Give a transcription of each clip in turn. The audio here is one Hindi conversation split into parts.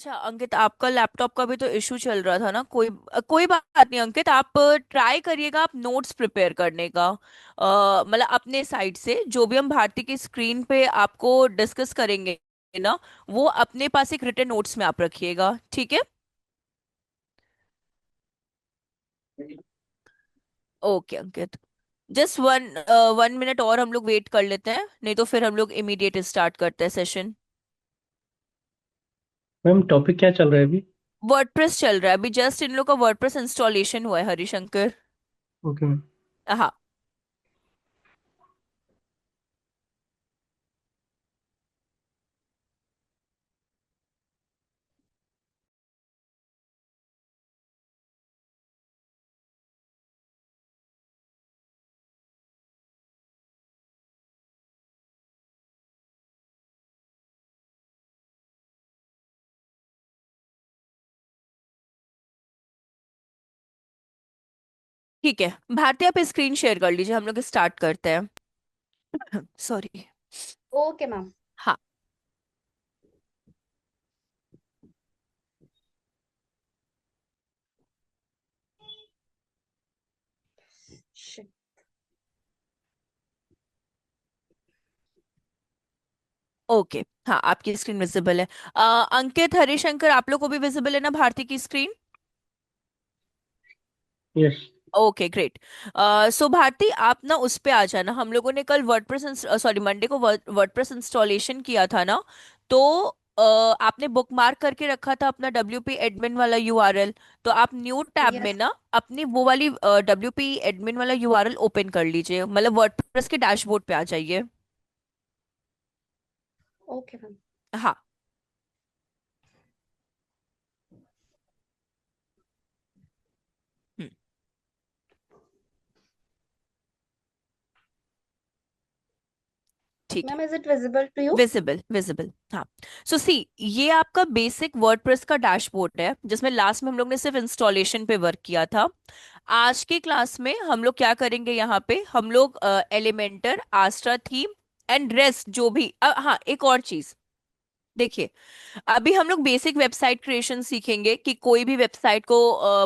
अच्छा अंकित, आपका लैपटॉप का भी तो इशू चल रहा था ना। कोई बात नहीं अंकित, आप ट्राई करिएगा आप नोट्स प्रिपेयर करने का। मतलब अपने साइड से जो भी हम भारती की स्क्रीन पे आपको डिस्कस करेंगे ना, वो अपने पास एक रिटन नोट्स में आप रखिएगा, ठीक है। ओके अंकित, जस्ट 1 मिनट और हम लोग वेट कर लेते हैं, नहीं तो फिर हम लोग इमीडिएट स्टार्ट करते हैं सेशन। मैम टॉपिक क्या चल रहा है अभी? वर्डप्रेस चल रहा है अभी, जस्ट इन लोग का वर्डप्रेस इंस्टॉलेशन हुआ है हरिशंकर। Okay ma'am. हाँ। ठीक है भारती, आप स्क्रीन शेयर कर लीजिए, हम लोग स्टार्ट करते हैं। सॉरी। Okay ma'am. हाँ। ओके, हाँ आपकी स्क्रीन विजिबल है। अंकित हरिशंकर, आप लोग को भी विजिबल है ना भारती की screen? Yes. Okay great. So Bharti, आप ना उस पे आ जाना। हम लोगों ने कल वर्डप्रेस, सॉरी मंडे को वर्डप्रेस इंस्टॉलेशन किया था ना, तो आपने बुक मार्क करके रखा था अपना WP एडमिन वाला यूआरएल। तो आप न्यू टैब में यस। ना अपनी वो वाली WP एडमिन वाला यूआरएल ओपन कर लीजिए, मतलब वर्डप्रेस के डैशबोर्ड पे आ जाइए। Okay ma'am. हाँ। हम्म, ठीक है। Ma'am is it visible to you? Visible visible, हाँ। सो सी, ये आपका बेसिक वर्डप्रेस का डैशबोर्ड है जिसमें लास्ट में हम लोग ने सिर्फ इंस्टॉलेशन पे वर्क किया था। आज के क्लास में हम लोग क्या करेंगे, यहाँ पे हम लोग एलिमेंटर, आस्ट्रा थीम एंड रेस्ट जो भी हाँ एक और चीज देखिए। अभी हम लोग बेसिक वेबसाइट क्रिएशन सीखेंगे कि कोई भी वेबसाइट को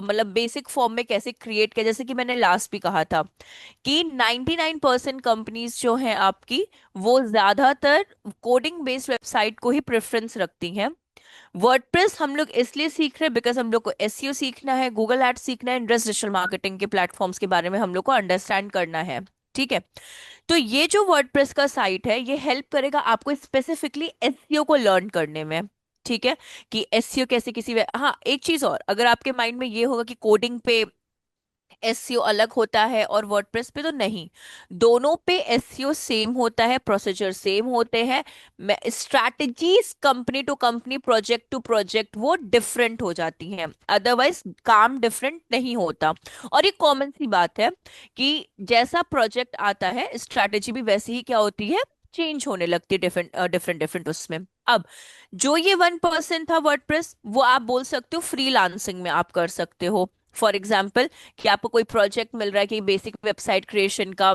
मतलब बेसिक फॉर्म में कैसे क्रिएट किया, जैसे कि मैंने लास्ट भी कहा था कि 99% कंपनीज जो हैं आपकी, वो ज्यादातर कोडिंग बेस्ड वेबसाइट को ही प्रेफरेंस रखती हैं। वर्डप्रेस हम लोग इसलिए सीख रहे हैं बिकॉज हम लोग को एसईओ सीखना है, गूगल एड्स सीखना है, इंडस्ट डिजिटल मार्केटिंग के प्लेटफॉर्म्स के बारे में हम लोग को अंडरस्टैंड करना है, ठीक है। तो ये जो वर्डप्रेस का साइट है, ये हेल्प करेगा आपको स्पेसिफिकली एसईओ को लर्न करने में, ठीक है। कि एसईओ कैसे हाँ एक चीज और, अगर आपके माइंड में ये होगा कि कोडिंग पे एसईओ अलग होता है और वर्डप्रेस पे तो नहीं, दोनों पे एसईओ सेम होता है, प्रोसीजर सेम होते हैं। Strategies company to company, project to project वो डिफरेंट हो जाती हैं, अदरवाइज काम डिफरेंट नहीं होता। और ये कॉमन सी बात है कि जैसा प्रोजेक्ट आता है स्ट्रैटेजी भी वैसी ही क्या होती है, चेंज होने लगती है, डिफरेंट डिफरेंट डिफरेंट उसमें। अब जो ये 1% था वर्डप्रेस, वो आप बोल सकते हो फ्रीलांसिंग में आप कर सकते हो। फॉर एग्जाम्पल, कि आपको कोई प्रोजेक्ट मिल रहा है कि बेसिक वेबसाइट क्रिएशन का,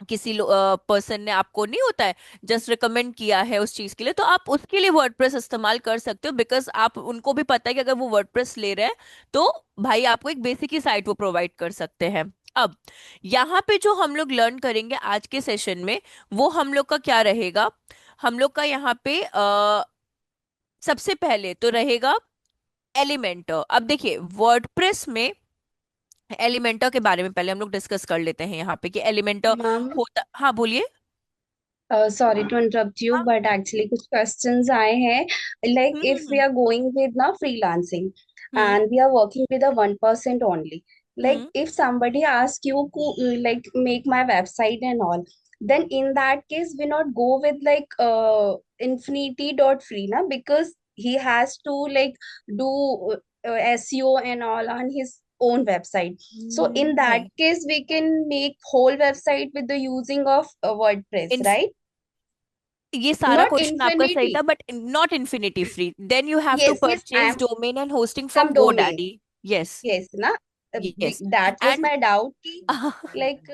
किसी पर्सन ने आपको नहीं होता है जस्ट रिकमेंड किया है उस चीज के लिए, तो आप उसके लिए वर्डप्रेस इस्तेमाल कर सकते हो, बिकॉज आप उनको भी पता है कि अगर वो वर्डप्रेस ले रहे हैं तो भाई आपको एक बेसिक ही साइट वो प्रोवाइड कर सकते हैं। अब यहाँ पे जो हम लोग लर्न करेंगे आज के सेशन में, वो हम लोग का क्या रहेगा, हम लोग का यहाँ पे सबसे पहले तो रहेगा एलिमेंटर। अब देखिए वर्डप्रेस में एलिमेंटर के बारे में पहले हम लोग डिस्कस कर लेते हैं यहाँ पे कि एलिमेंटर मैम होता, हाँ बोलिए। सॉरी टू इंटरप्ट यू हाँ। बट एक्चुअली कुछ क्वेश्चंस आए हैं। Like if we hmm are going with ना freelancing hmm and we are working with a 1% only, like hmm if somebody asks you to like make my website and all, then in that case we not go with like infinity dot free na, because he has to like do SEO and all on his own website. So in that नहीं, case we can make whole website with the using of WordPress, इन right? ये सारा Not क्वेश्चन आपका सही था, infinity. But not infinity free, then you have to Yes, yes, purchase domain and hosting from I'm domain. GoDaddy। Yes. Yes ना. Yes. That was and my doubt कि like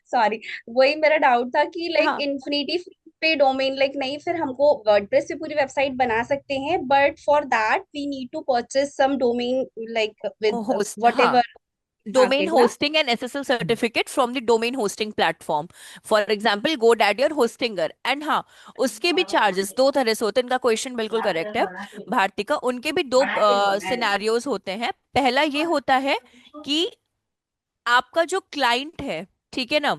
sorry, वही मेरा डाउट था कि like हाँ infinity पे डोमेन, लाइक नहीं, फिर हमको वर्डप्रेस पे पूरी वेबसाइट बना सकते हैं, but for that we need to purchase some domain, like with host, what हाँ, एवर domain पैकेज ना। hosting and SSL certificate from the domain hosting platform, for example GoDaddy और Hostinger। एंड हाँ, उसके भी चार्जेस दो तरह से होते हैं। इनका क्वेश्चन बिल्कुल करेक्ट है भारती का। उनके भी दो सिनेरियोज होते हैं। पहला ये होता है कि आपका जो क्लाइंट है, ठीक है ना,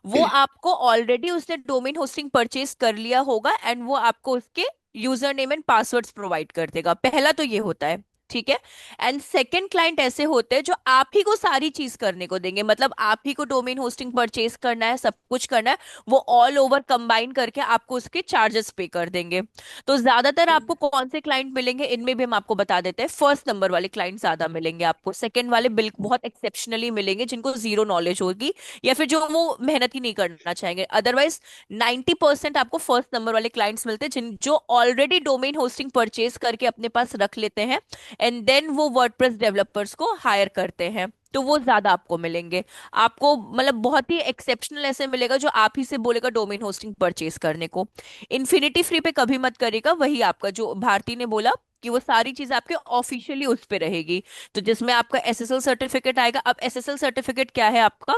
वो आपको ऑलरेडी उसने डोमेन होस्टिंग परचेज कर लिया होगा एंड वो आपको उसके user name and passwords provide कर देगा। पहला तो ये होता है, ठीक है। एंड सेकंड क्लाइंट ऐसे होते हैं जो आप ही को सारी चीज करने को देंगे, मतलब आप ही को डोमेन होस्टिंग परचेज करना है, सब कुछ करना है, वो ऑल ओवर कंबाइन करके आपको उसके चार्जेस पे कर देंगे। तो ज्यादातर आपको कौन से क्लाइंट मिलेंगे, इनमें भी हम आपको बता देते हैं। फर्स्ट नंबर वाले क्लाइंट ज्यादा मिलेंगे आपको, सेकंड वाले बिल बहुत एक्सेप्शनली मिलेंगे, जिनको जीरो नॉलेज होगी या फिर जो वो मेहनत ही नहीं करना चाहेंगे। अदरवाइज 90% आपको फर्स्ट नंबर वाले क्लाइंट्स मिलते हैं, जिन जो ऑलरेडी डोमेन होस्टिंग परचेज करके अपने पास रख लेते हैं एंड देन वो वर्डप्रेस डेवलपर्स को हायर करते हैं, तो वो ज्यादा आपको मिलेंगे। आपको मतलब बहुत ही एक्सेप्शनल ऐसे मिलेगा जो आप ही से बोलेगा डोमेन होस्टिंग परचेज करने को। इन्फिनिटी फ्री पे कभी मत करेगा, वही आपका जो भारती ने बोला कि वो सारी चीज आपके ऑफिशियली उस पे रहेगी। तो जिसमें आपका एसएसएल सर्टिफिकेट आएगा। अब एसएसएल सर्टिफिकेट क्या है आपका,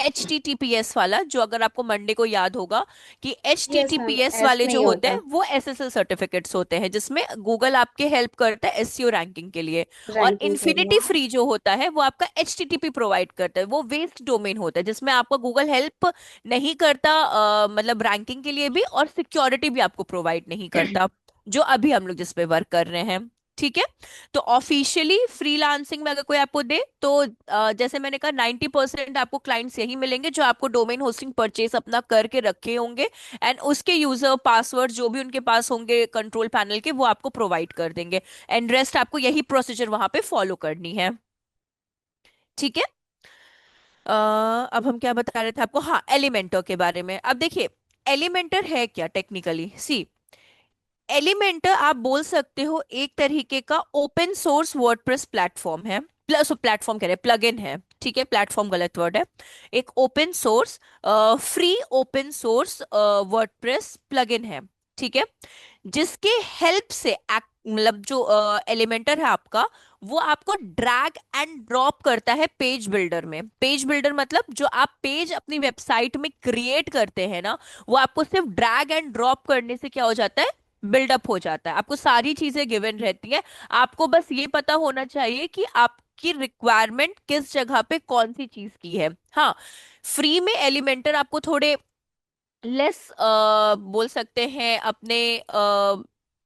HTTPS वाला, जो अगर आपको मंडे को याद होगा कि यस मैम, HTTPS एस वाले में जो ही होते होता हैं है, वो SSL सर्टिफिकेट्स होते हैं, जिसमें गूगल आपके हेल्प करता है SEO रैंकिंग के लिए। और रैंकिंग के लिए। इन्फिनिटी फ्री जो होता है वो आपका HTTP प्रोवाइड करता है, वो वेस्ट डोमेन होता है, जिसमें आपका गूगल हेल्प नहीं करता, मतलब रैंकिंग के लिए भी, और सिक्योरिटी भी आपको प्रोवाइड नहीं करता, जो अभी हम लोग जिस पे वर्क कर रहे हैं, ठीक है। तो ऑफिशियली फ्रीलांसिंग में अगर कोई आपको दे तो जैसे मैंने कहा 90% आपको क्लाइंट्स यही मिलेंगे जो आपको डोमेन होस्टिंग परचेस अपना करके रखे होंगे एंड उसके यूजर पासवर्ड जो भी उनके पास होंगे कंट्रोल पैनल के, वो आपको प्रोवाइड कर देंगे। एंड रेस्ट आपको यही प्रोसीजर वहां पे फॉलो करनी है, ठीक है। अब हम क्या बता रहे थे आपको, हाँ, एलिमेंटर के बारे में। अब देखिए, एलिमेंटर है क्या टेक्निकली, सी, एलिमेंटर आप बोल सकते हो एक तरीके का ओपन सोर्स वर्डप्रेस प्लेटफॉर्म है, प्लस प्लेटफॉर्म कह रहे प्लगइन है, ठीक है, प्लेटफॉर्म गलत वर्ड है। एक open source, free open source WordPress plugin है, ठीक है, जिसके हेल्प से मतलब जो एलिमेंटर है आपका, वो आपको ड्रैग एंड ड्रॉप करता है पेज बिल्डर में। पेज बिल्डर मतलब जो आप पेज अपनी वेबसाइट में क्रिएट करते हैं ना, वो आपको सिर्फ ड्रैग एंड ड्रॉप करने से क्या हो जाता है, बिल्डअप हो जाता है। आपको सारी चीजें गिवन रहती हैं, आपको बस ये पता होना चाहिए कि आपकी रिक्वायरमेंट किस जगह पे कौन सी चीज की है। हाँ, फ्री में एलिमेंटर आपको थोड़े लेस बोल सकते हैं अपने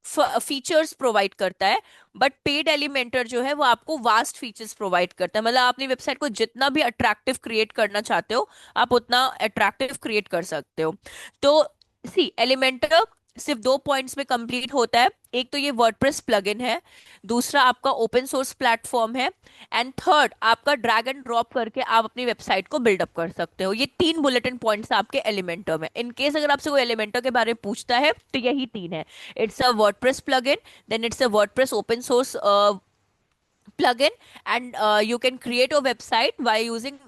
फीचर्स प्रोवाइड करता है, बट पेड एलिमेंटर जो है वो आपको वास्ट फीचर्स प्रोवाइड करता है। मतलब अपनी वेबसाइट को जितना भी अट्रैक्टिव क्रिएट करना चाहते हो, आप उतना अट्रैक्टिव क्रिएट कर सकते हो। तो सी, एलिमेंटर सिर्फ दो पॉइंट्स में कंप्लीट होता है। एक तो ये वर्डप्रेस प्लगइन है, दूसरा आपका ओपन सोर्स प्लेटफॉर्म है, एंड थर्ड आपका ड्रैग एंड ड्रॉप करके आप अपनी वेबसाइट को बिल्डअप कर सकते हो। ये तीन बुलेटिन पॉइंट्स आपके एलिमेंटर में। इन केस अगर आपसे कोई एलिमेंटर के बारे में पूछता है तो यही तीन है। It's a WordPress plugin, then it's a WordPress open source plugin, and you can create a website by using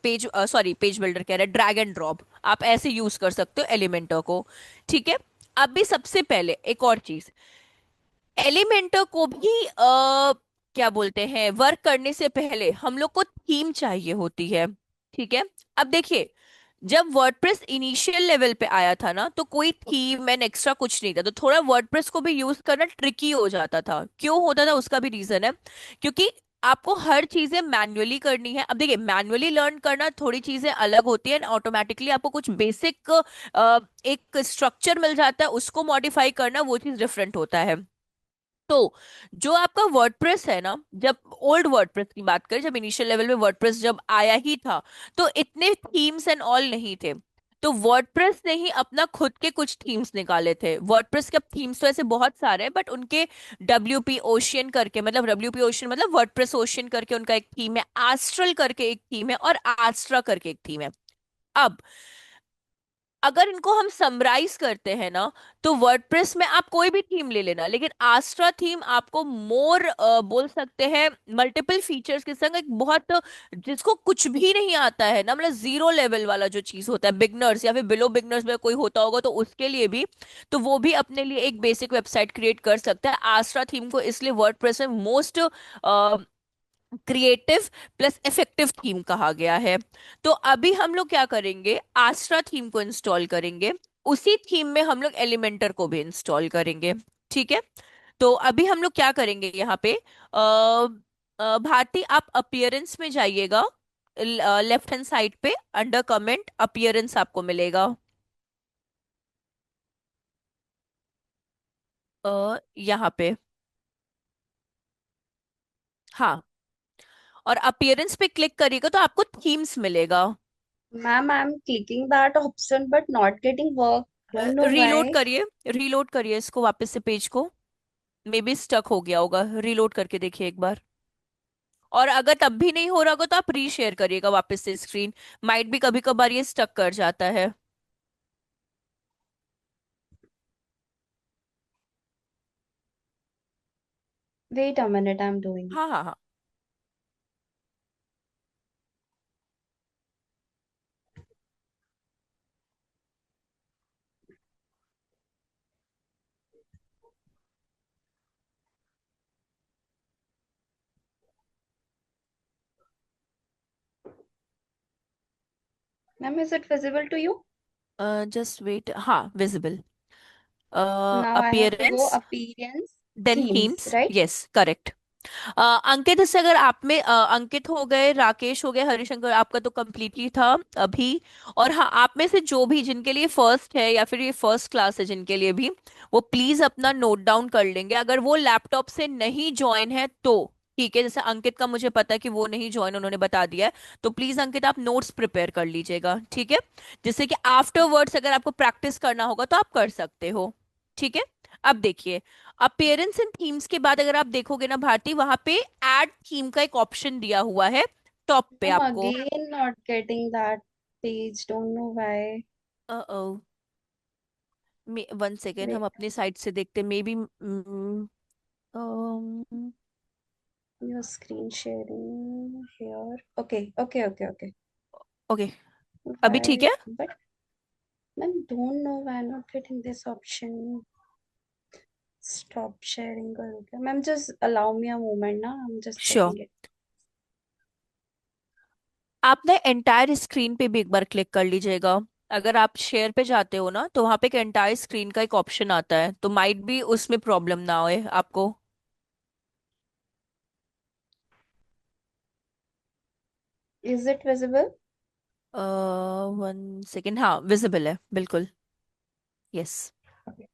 page builder कह रहे ड्रैग एंड ड्रॉप, आप ऐसे यूज कर सकते हो एलिमेंटर को, ठीक है। अभी सबसे पहले एक और चीज, एलिमेंटर को भी क्या बोलते हैं, वर्क करने से पहले हम लोग को थीम चाहिए होती है, ठीक है। अब देखिए, जब वर्डप्रेस इनिशियल लेवल पे आया था ना, तो कोई थीम एंड एक्स्ट्रा कुछ नहीं था, तो थोड़ा वर्डप्रेस को भी यूज करना ट्रिकी हो जाता था। क्यों होता था उसका भी रीजन है, क्योंकि आपको हर चीजें मैन्युअली करनी है। अब देखिए, मैन्युअली लर्न करना थोड़ी चीजें अलग होती है, ऑटोमेटिकली आपको कुछ बेसिक एक स्ट्रक्चर मिल जाता है, उसको मॉडिफाई करना वो चीज डिफरेंट होता है। तो जो आपका वर्डप्रेस है ना, जब ओल्ड वर्डप्रेस की बात करें, जब इनिशियल लेवल में वर्डप्रेस जब आया ही था, तो इतने थीम्स एंड ऑल नहीं थे। तो वर्डप्रेस ने ही अपना खुद के कुछ थीम्स निकाले थे। वर्डप्रेस के थीम्स तो ऐसे बहुत सारे हैं, बट उनके WP ओशियन करके, मतलब WP ओशियन मतलब वर्डप्रेस ओशियन करके उनका एक थीम है, आस्ट्रल करके एक थीम है, और आस्ट्रा करके एक थीम है। अब अगर इनको हम समराइज करते हैं ना, तो वर्डप्रेस में आप कोई भी थीम ले लेना, लेकिन आस्ट्रा थीम आपको मोर बोल सकते हैं मल्टीपल फीचर्स के संग एक बहुत, जिसको कुछ भी नहीं आता है ना, मतलब जीरो लेवल वाला जो चीज होता है, बिगनर्स या फिर बिलो बिगनर्स में कोई होता होगा तो उसके लिए भी, तो वो भी अपने लिए एक बेसिक वेबसाइट क्रिएट कर सकता है आस्ट्रा थीम को। इसलिए वर्डप्रेस में most creative plus effective theme कहा गया है। तो अभी हम लोग क्या करेंगे, आस्ट्रा थीम को इंस्टॉल करेंगे, उसी थीम में हम लोग एलिमेंटर को भी इंस्टॉल करेंगे। ठीक है। तो अभी हम लोग क्या करेंगे यहाँ पे, भारती आप अपीयरेंस में जाइएगा, लेफ्ट हैंड साइड पे अंडर कमेंट अपीयरेंस आपको मिलेगा। यहाँ पे, हाँ, और अपीयरेंस पे क्लिक करिएगा तो आपको थीम्स मिलेगा। Ma'am, I'm clicking that option but not getting work. Don't know reload why. करिए, रीलोड करिए इसको वापस से पेज को, मे बी स्टक हो गया होगा, रीलोड करके देखिए एक बार। और अगर तब भी नहीं हो रहा होगा तो आप रीशेयर करिएगा वापस से स्क्रीन, माइट भी कभी कभार ये स्टक कर जाता है। Wait a minute, I'm doing. हाँ हाँ हाँ। Ma'am, is it visible to you? Just wait, हाँ visible. Now I have to go appearance, appearance then themes, themes, right? Yes correct. Ankit, इससे अगर आप में अंकित हो गए, राकेश हो गए, हरिशंकर, आपका तो कंप्लीटली था अभी। और हाँ, आप में से जो भी जिनके लिए फर्स्ट है या फिर ये फर्स्ट क्लास है जिनके लिए भी, वो प्लीज अपना नोट डाउन कर लेंगे। अगर वो लैपटॉप से नहीं ज्वाइन है तो ठीक है, जैसे अंकित का मुझे पता है कि वो नहीं ज्वाइन, उन्होंने बता दिया है। तो प्लीज अंकित आप नोट्स प्रिपेयर कर लीजिएगा, ठीक है, जिससे कि आफ्टरवर्ड्स अगर आपको प्रैक्टिस करना होगा तो आप कर सकते हो। ठीक है। अब देखिए, अपीयरेंस एंड थीम्स के बाद अगर आप देखोगे ना भारती, वहां पे ऐड थीम का एक ऑप्शन दिया हुआ है टॉप पे I'm आपको। again not getting that page. Don't know why. ओ, वन सेकेंड, हम Wait, अपनी साइड से देखते, may be. your screen sharing here. Okay, okay, okay, okay. Okay, अभी ठीक Why? है। But I don't know why I'm not getting this option. Stop sharing करोगे? Ma'am, just allow me a moment ना. I'm just sure. checking it. आप ना एंटायर स्क्रीन पे भी एक बार क्लिक कर लीजिएगा। अगर आप शेयर पे जाते हो ना, तो वहां पे एक एंटायर स्क्रीन का एक ऑप्शन आता है, तो माइट भी उसमें प्रॉब्लम ना होए आपको। Is it visible? One second, हाँ विजिबल है बिल्कुल। यस। Okay.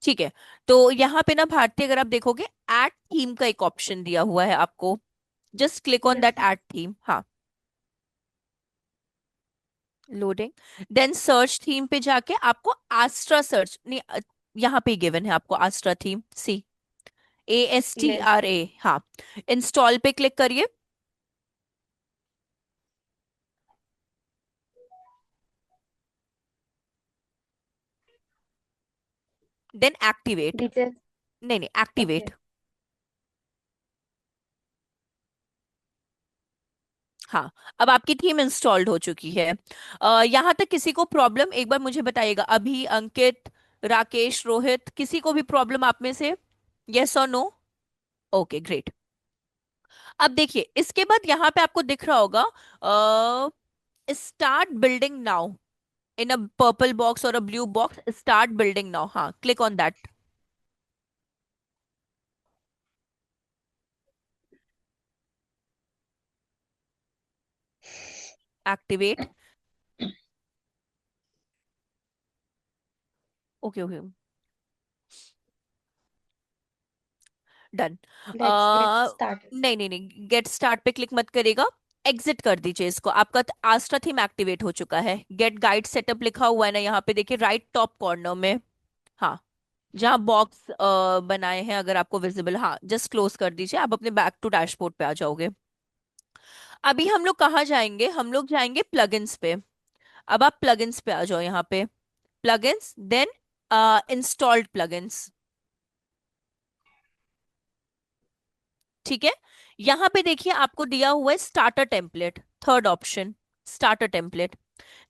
ठीक है। तो यहाँ पे ना भारती, अगर आप देखोगे, ऐड थीम का एक ऑप्शन दिया हुआ है आपको, just click on Yes, that add theme. हाँ, लोडिंग। देन सर्च थीम पे जाके आपको आस्ट्रा सर्च नहीं, यहाँ पे गिवन है आपको आस्ट्रा थीम, सी yes. ASTRA। हाँ, इंस्टॉल पे क्लिक करिए, देन एक्टिवेट। Details. नहीं नहीं, एक्टिवेट। Okay. हाँ, अब आपकी थीम इंस्टॉल्ड हो चुकी है। यहाँ तक किसी को प्रॉब्लम एक बार मुझे बताइएगा, अभी अंकित, राकेश, रोहित, किसी को भी प्रॉब्लम आप में से, यस और नो? Okay great. अब देखिए, इसके बाद यहाँ पे आपको दिख रहा होगा start building now, in a purple box और a blue box, start building now, हाँ click on that, activate. Okay okay, done. Let's get started. नहीं नहीं नहीं, गेट स्टार्ट पे क्लिक मत करेगा, एग्जिट कर दीजिए इसको। आपका आस्ट्रा थीम एक्टिवेट हो चुका है। गेट गाइड सेटअप लिखा हुआ है ना यहाँ पे, देखिए राइट टॉप कॉर्नर में। हाँ, जहाँ बॉक्स बनाए हैं, अगर आपको विजिबल, हाँ जस्ट क्लोज कर दीजिए, आप अपने बैक टू डैशबोर्ड पे आ जाओगे। अभी हम लोग कहाँ जाएंगे, हम लोग जाएंगे प्लगइन्स पे। अब आप प्लगइन्स पे आ जाओ यहाँ पे। Plugins, then installed plugins. ठीक है। यहाँ पे देखिए आपको दिया हुआ है starter template, third option, starter template.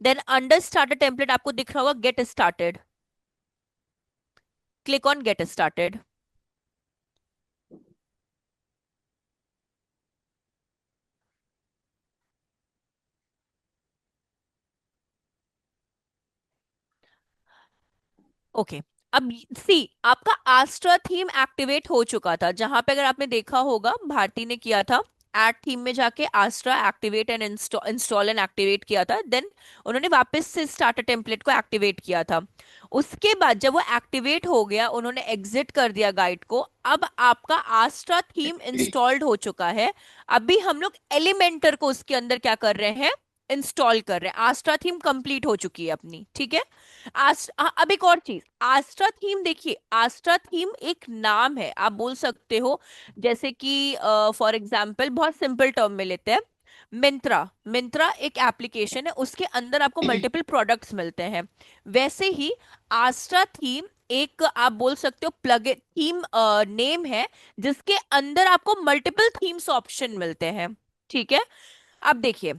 Then under starter template आपको दिख रहा होगा get started. Click on get started. Okay. अब सी, आपका आस्ट्रा थीम एक्टिवेट हो चुका था, जहां पे अगर आपने देखा होगा भारती ने किया था, ऐड थीम में जाके Astra activate and install and activate किया था, देन उन्होंने वापस से स्टार्टर टेम्पलेट को एक्टिवेट किया था। उसके बाद जब वो एक्टिवेट हो गया, उन्होंने एग्जिट कर दिया गाइड को। अब आपका आस्ट्रा थीम इंस्टॉल्ड हो चुका है। अभी हम लोग एलिमेंटर को उसके अंदर क्या कर रहे हैं, इंस्टॉल कर रहे हैं। आस्ट्रा थीम कंप्लीट हो चुकी है अपनी, ठीक है। अब एक और चीज, आस्ट्रा थीम देखिए, आस्ट्रा थीम एक नाम है, आप बोल सकते हो। जैसे कि फॉर एग्जाम्पल बहुत सिंपल टर्म में लेते हैं, मिंत्रा। मिंत्रा एक एप्लीकेशन है, उसके अंदर आपको मल्टीपल प्रोडक्ट्स मिलते हैं। वैसे ही आस्ट्रा थीम एक, आप बोल सकते हो प्लग थीम नेम है, जिसके अंदर आपको मल्टीपल थीम्स ऑप्शन मिलते हैं। ठीक है। अब देखिए,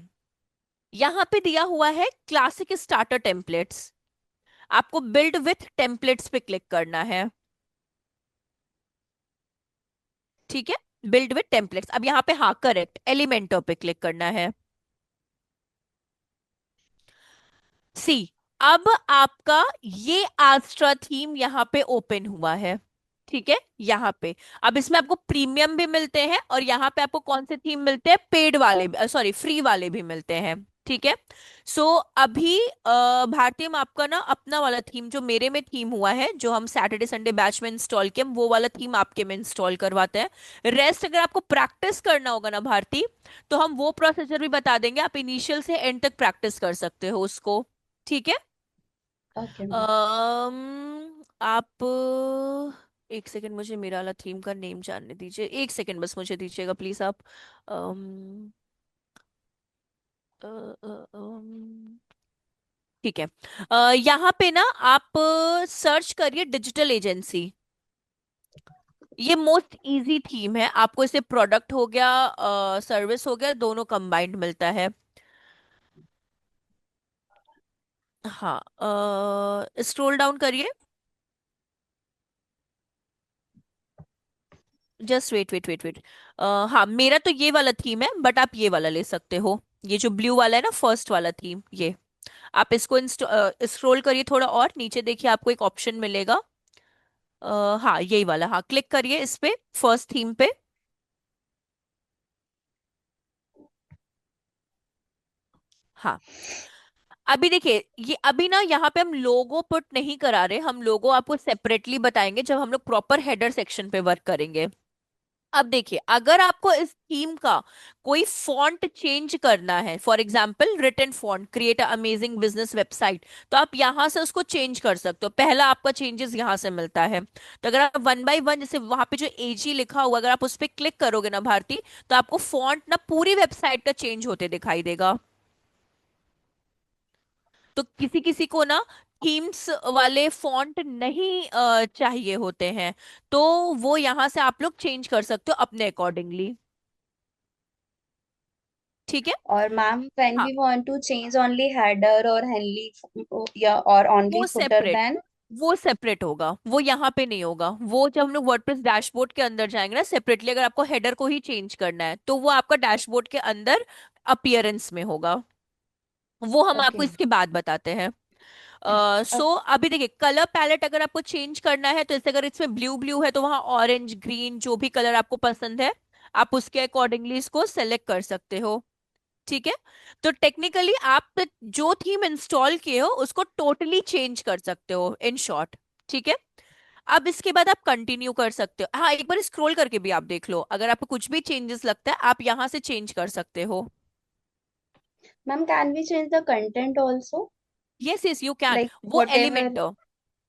यहां पे दिया हुआ है क्लासिक स्टार्टर टेम्पलेट्स। आपको बिल्ड विथ टेम्पलेट्स पे क्लिक करना है। ठीक है। बिल्ड विथ टेम्पलेट्स, अब यहाँ पे हाँ करेक्ट, एलिमेंटर पे क्लिक करना है। सी, अब आपका ये आस्ट्रा थीम यहाँ पे ओपन हुआ है। ठीक है। यहाँ पे अब इसमें आपको प्रीमियम भी मिलते हैं, और यहाँ पे आपको कौन से थीम मिलते हैं, पेड वाले, सॉरी फ्री वाले भी मिलते हैं। ठीक है। सो अभी भारतीय में आपका ना अपना वाला थीम, जो मेरे में थीम हुआ है, जो हम सैटरडे संडे बैच में इंस्टॉल किए, हम वो वाला थीम आपके में इंस्टॉल करवाते हैं। रेस्ट अगर आपको प्रैक्टिस करना होगा ना भारती, तो हम वो प्रोसीजर भी बता देंगे, आप इनिशियल से एंड तक प्रैक्टिस कर सकते हो उसको। ठीक है। Okay ma'am. आप एक सेकंड, मुझे मेरा वाला थीम का नेम जानने दीजिए, एक सेकंड बस मुझे दीजिएगा प्लीज आप। अम, अ, ठीक है। यहाँ पे ना आप सर्च करिए डिजिटल एजेंसी। ये मोस्ट इजी थीम है, आपको इसे प्रोडक्ट हो गया, सर्विस हो गया, दोनों कंबाइंड मिलता है। हाँ, स्क्रॉल डाउन करिए। Just wait wait wait wait. हाँ, मेरा तो ये वाला थीम है, बट आप ये वाला ले सकते हो। ये जो ब्लू वाला है ना, फर्स्ट वाला थीम, ये आप इसको स्क्रॉल करिए थोड़ा और नीचे, देखिए आपको एक ऑप्शन मिलेगा। हाँ, यही वाला, हाँ क्लिक करिए इस पे, फर्स्ट थीम पे। हाँ। अभी देखिए, ये अभी ना यहाँ पे हम लोगो पुट नहीं करा रहे, हम लोगो आपको सेपरेटली बताएंगे जब हम लोग प्रॉपर हेडर सेक्शन पे वर्क करेंगे। अब देखिए, अगर आपको इस थीम का कोई फॉन्ट चेंज करना है, for example written font, create amazing business website, तो आप यहां से उसको चेंज कर सकते हो। पहला आपका चेंजेस यहां से मिलता है। तो अगर आप वन बाय वन, जैसे वहां पे जो एजी लिखा हुआ, अगर आप उस पर क्लिक करोगे ना भारती, तो आपको फॉन्ट ना पूरी वेबसाइट का चेंज होते दिखाई देगा। तो किसी किसी को ना थीम्स वाले फॉन्ट नहीं चाहिए होते हैं, तो वो यहां से आप लोग चेंज कर सकते हो अपने अकॉर्डिंगली। ठीक है। और मैम, व्हेन हाँ, we want to change only header और हेनली या और ओनली वो फुटर, सेपरेट, देन? वो सेपरेट होगा, वो यहाँ पे नहीं होगा। वो जब हम लोग वर्डप्रेस डैशबोर्ड के अंदर जाएंगे ना सेपरेटली, अगर आपको हेडर को ही चेंज करना है, तो वो आपका डैशबोर्ड के अंदर अपीयरेंस में होगा। वो हम आपको ओके। इसके बाद बताते हैं। So okay. अभी देखिए, कलर पैलेट अगर आपको चेंज करना है, तो जैसे अगर इसमें ब्लू ब्लू है, तो वहां ऑरेंज ग्रीन जो भी कलर आपको पसंद है, आप उसके अकॉर्डिंगली इसको सेलेक्ट कर सकते हो। ठीक है। तो टेक्निकली आप जो थीम इंस्टॉल किए हो उसको टोटली चेंज कर सकते हो, इन शॉर्ट। ठीक है। अब इसके बाद आप कंटिन्यू कर सकते हो। हाँ, एक बार स्क्रॉल करके भी आप देख लो, अगर आपको कुछ भी चेंजेस लगता है, आप यहां से चेंज कर सकते हो। Ma'am, can we change the content also? Yes yes, you can. Like वो व्हाटएवर। एलिमेंट,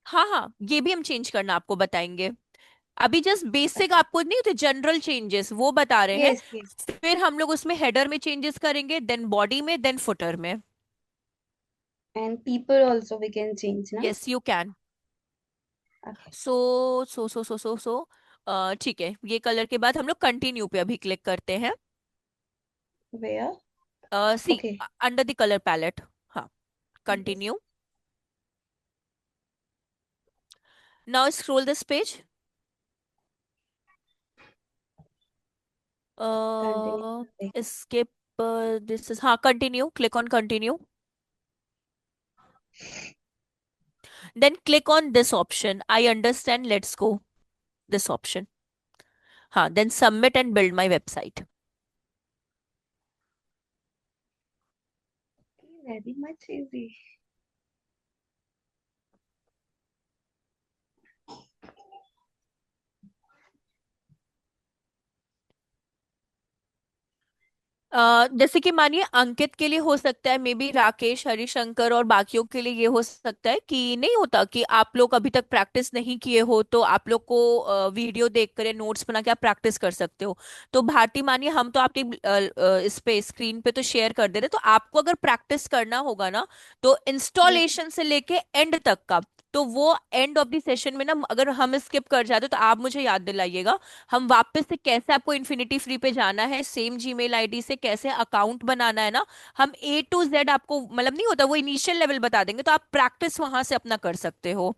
हाँ हाँ, ये भी हम चेंज करना आपको बताएंगे। अभी जस्ट बेसिक अच्छा। आपको नहीं होते जनरल चेंजेस वो बता रहे हैं। Yes yes. फिर हम लोग उसमें हेडर में चेंजेस करेंगे, देन बॉडी में, देन फुटर में। And people also we can change ना? Yes you can. Okay. So ठीक है, ये कलर के बाद हम लोग कंटिन्यू पे अभी क्लिक करते हैं। Where? See okay. Under the colour palette. हाँ, yes. Continue. Now scroll this page. Continue. Skip this is, हाँ continue, click on continue. Then click on this option, I understand, let's go, this option. हाँ, then submit and build my website. Very much easy. जैसे कि मानिए अंकित के लिए हो सकता है, मे बी राकेश, हरिशंकर और बाकियों के लिए ये हो सकता है कि नहीं होता कि आप लोग अभी तक प्रैक्टिस नहीं किए हो, तो आप लोग को वीडियो देख कर नोट्स बना के आप प्रैक्टिस कर सकते हो। तो भारती मानिए हम तो आपकी इस पे स्क्रीन पे तो शेयर कर दे रहे, तो आपको अगर प्रैक्टिस करना होगा ना, तो यस। इंस्टॉलेशन से लेके एंड तक का, तो वो एंड ऑफ द सेशन में ना अगर हम स्किप कर जाते तो आप मुझे याद दिलाइएगा। हम वापस से कैसे आपको इन्फिनिटी फ्री पे जाना है, सेम जीमेल आईडी से कैसे अकाउंट बनाना है ना, हम A to Z आपको मतलब नहीं होता वो इनिशियल लेवल बता देंगे, तो आप प्रैक्टिस वहां से अपना कर सकते हो।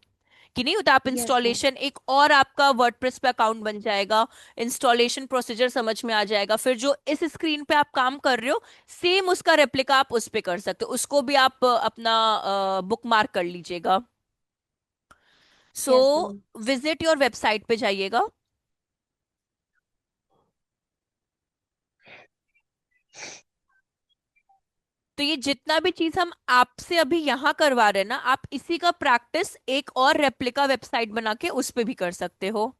कि नहीं होता, आप यस मैम। इंस्टॉलेशन एक और आपका वर्डप्रेस पे अकाउंट बन जाएगा, इंस्टॉलेशन प्रोसीजर समझ में आ जाएगा, फिर जो इस स्क्रीन पे आप काम कर रहे हो सेम उसका रेप्लिका आप उस पे कर सकते हो, उसको भी आप अपना बुक मार्क कर लीजिएगा। So yes ma'am. Visit your website पे जाइएगा। तो ये जितना भी चीज हम आपसे अभी यहाँ करवा रहे हैं ना, आप इसी का प्रैक्टिस एक और रेप्लिका वेबसाइट बना के उस पे भी कर सकते हो।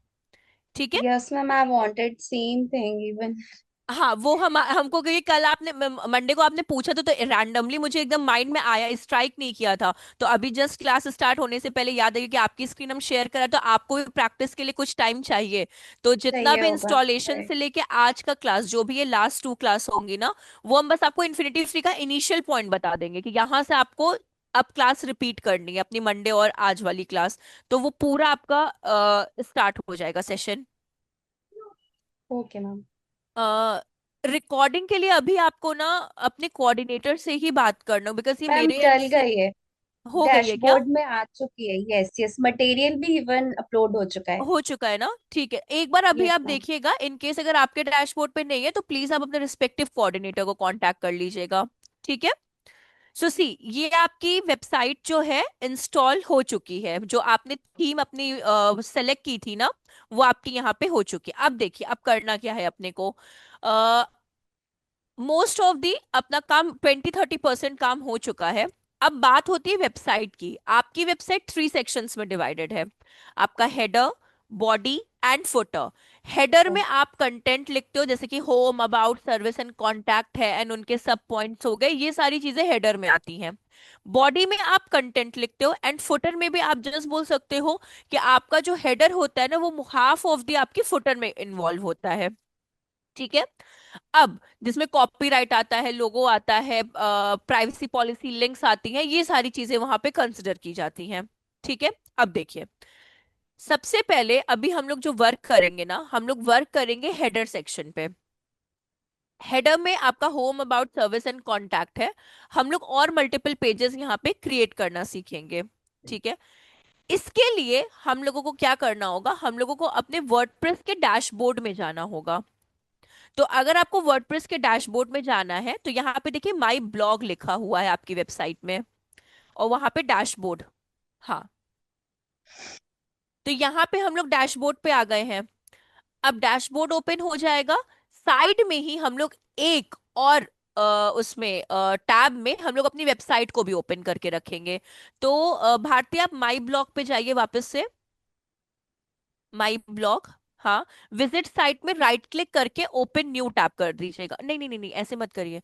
ठीक है। Yes ma'am, I wanted same thing even. हाँ वो हम हमको, क्योंकि कल आपने मंडे को आपने पूछा तो रैंडमली मुझे एकदम माइंड में आया, स्ट्राइक नहीं किया था। तो अभी जस्ट क्लास स्टार्ट होने से पहले याद है कि आपकी स्क्रीन हम शेयर करा, तो आपको भी प्रैक्टिस के लिए कुछ टाइम चाहिए। तो जितना चाहिए भी होगा, इंस्टॉलेशन राइट। से लेके आज का क्लास जो भी ये लास्ट 2 क्लास होंगी ना, वो हम बस आपको इन्फिनिटी फ्री का इनिशियल पॉइंट बता देंगे कि यहाँ से आपको अब क्लास रिपीट करनी है अपनी मंडे और आज वाली क्लास। तो वो पूरा आपका स्टार्ट हो जाएगा सेशन। Okay ma'am. रिकॉर्डिंग के लिए अभी आपको ना अपने कोऑर्डिनेटर से ही बात करना, बिकॉज ये मैम मेरे एंड डल से गई है। हो गई है क्या? डैशबोर्ड में आ चुकी है, यस यस, मटेरियल भी इवन अपलोड हो चुका है। हो चुका है ना, ठीक है, एक बार अभी यस आप मैम। देखिएगा, इन केस अगर आपके डैशबोर्ड पे नहीं है तो प्लीज आप अपने रिस्पेक्टिव कोऑर्डिनेटर को कांटेक्ट कर लीजिएगा। ठीक है। सो सी, ये आपकी वेबसाइट जो है इंस्टॉल हो चुकी है, जो आपने थीम अपनी सेलेक्ट की थी ना, वो आपकी यहाँ पे हो चुकी है। अब देखिए अब करना क्या है अपने को। मोस्ट ऑफ दी अपना काम 20-30% काम हो चुका है। अब बात होती है वेबसाइट की। आपकी वेबसाइट 3 सेक्शंस में डिवाइडेड है। आपका header, body and footer. Header में आप कंटेंट लिखते हो, जैसे कि home, about, service and contact है, एंड उनके सब पॉइंट्स हो गए, ये सारी चीजें हेडर में आती हैं। बॉडी में आप कंटेंट लिखते हो, एंड फुटर में भी आप जस्ट बोल सकते हो कि आपका जो हेडर होता है ना, वो हाफ ऑफ दी आपकी फुटर में इन्वॉल्व होता है। ठीक है। अब जिसमें कॉपीराइट आता है, लोगो आता है, प्राइवेसी पॉलिसी लिंक्स आती हैं, ये सारी चीजें वहां पे कंसिडर की जाती हैं। ठीक है। अब देखिए, सबसे पहले अभी हम लोग जो वर्क करेंगे ना, हम लोग वर्क करेंगे हेडर सेक्शन पे। हेडर में आपका home, about, service and contact है। हम लोग और मल्टीपल पेजेस यहाँ पे क्रिएट करना सीखेंगे। ठीक है। इसके लिए हम लोगों को क्या करना होगा, हम लोगों को अपने वर्डप्रेस के डैशबोर्ड में जाना होगा। तो अगर आपको वर्डप्रेस के डैशबोर्ड में जाना है तो यहाँ पे देखिए माई ब्लॉग लिखा हुआ है आपकी वेबसाइट में, और वहां पे डैशबोर्ड। हाँ, तो यहाँ पे हम लोग डैशबोर्ड पे आ गए हैं। अब डैशबोर्ड ओपन हो जाएगा। साइड में ही हम लोग एक और उसमें टैब में हम लोग अपनी वेबसाइट को भी ओपन करके रखेंगे। तो भारती आप माई ब्लॉग पे जाइए वापस से। My blog. हाँ, विजिट साइट में राइट क्लिक करके ओपन न्यू टैब कर दीजिएगा। नहीं नहीं नहीं नहीं, ऐसे मत करिए।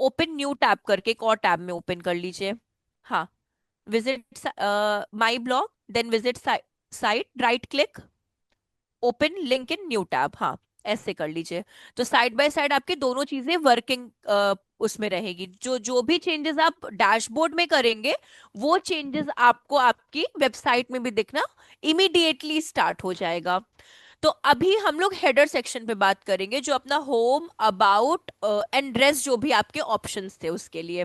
ओपन न्यू टैब करके एक और टैब में ओपन कर लीजिए। हाँ, visit my blog, then visit site, right click, open link in new tab, हाँ ऐसे कर लीजिए। तो साइड बाय साइड आपकी दोनों चीजें वर्किंग उसमें रहेगी। जो जो भी चेंजेस आप डैशबोर्ड में करेंगे, वो चेंजेस आपको आपकी वेबसाइट में भी दिखना इमीडिएटली स्टार्ट हो जाएगा। तो अभी हम लोग हेडर सेक्शन पे बात करेंगे, जो अपना होम, अबाउट एंड ड्रेस, जो भी आपके ऑप्शंस थे उसके लिए।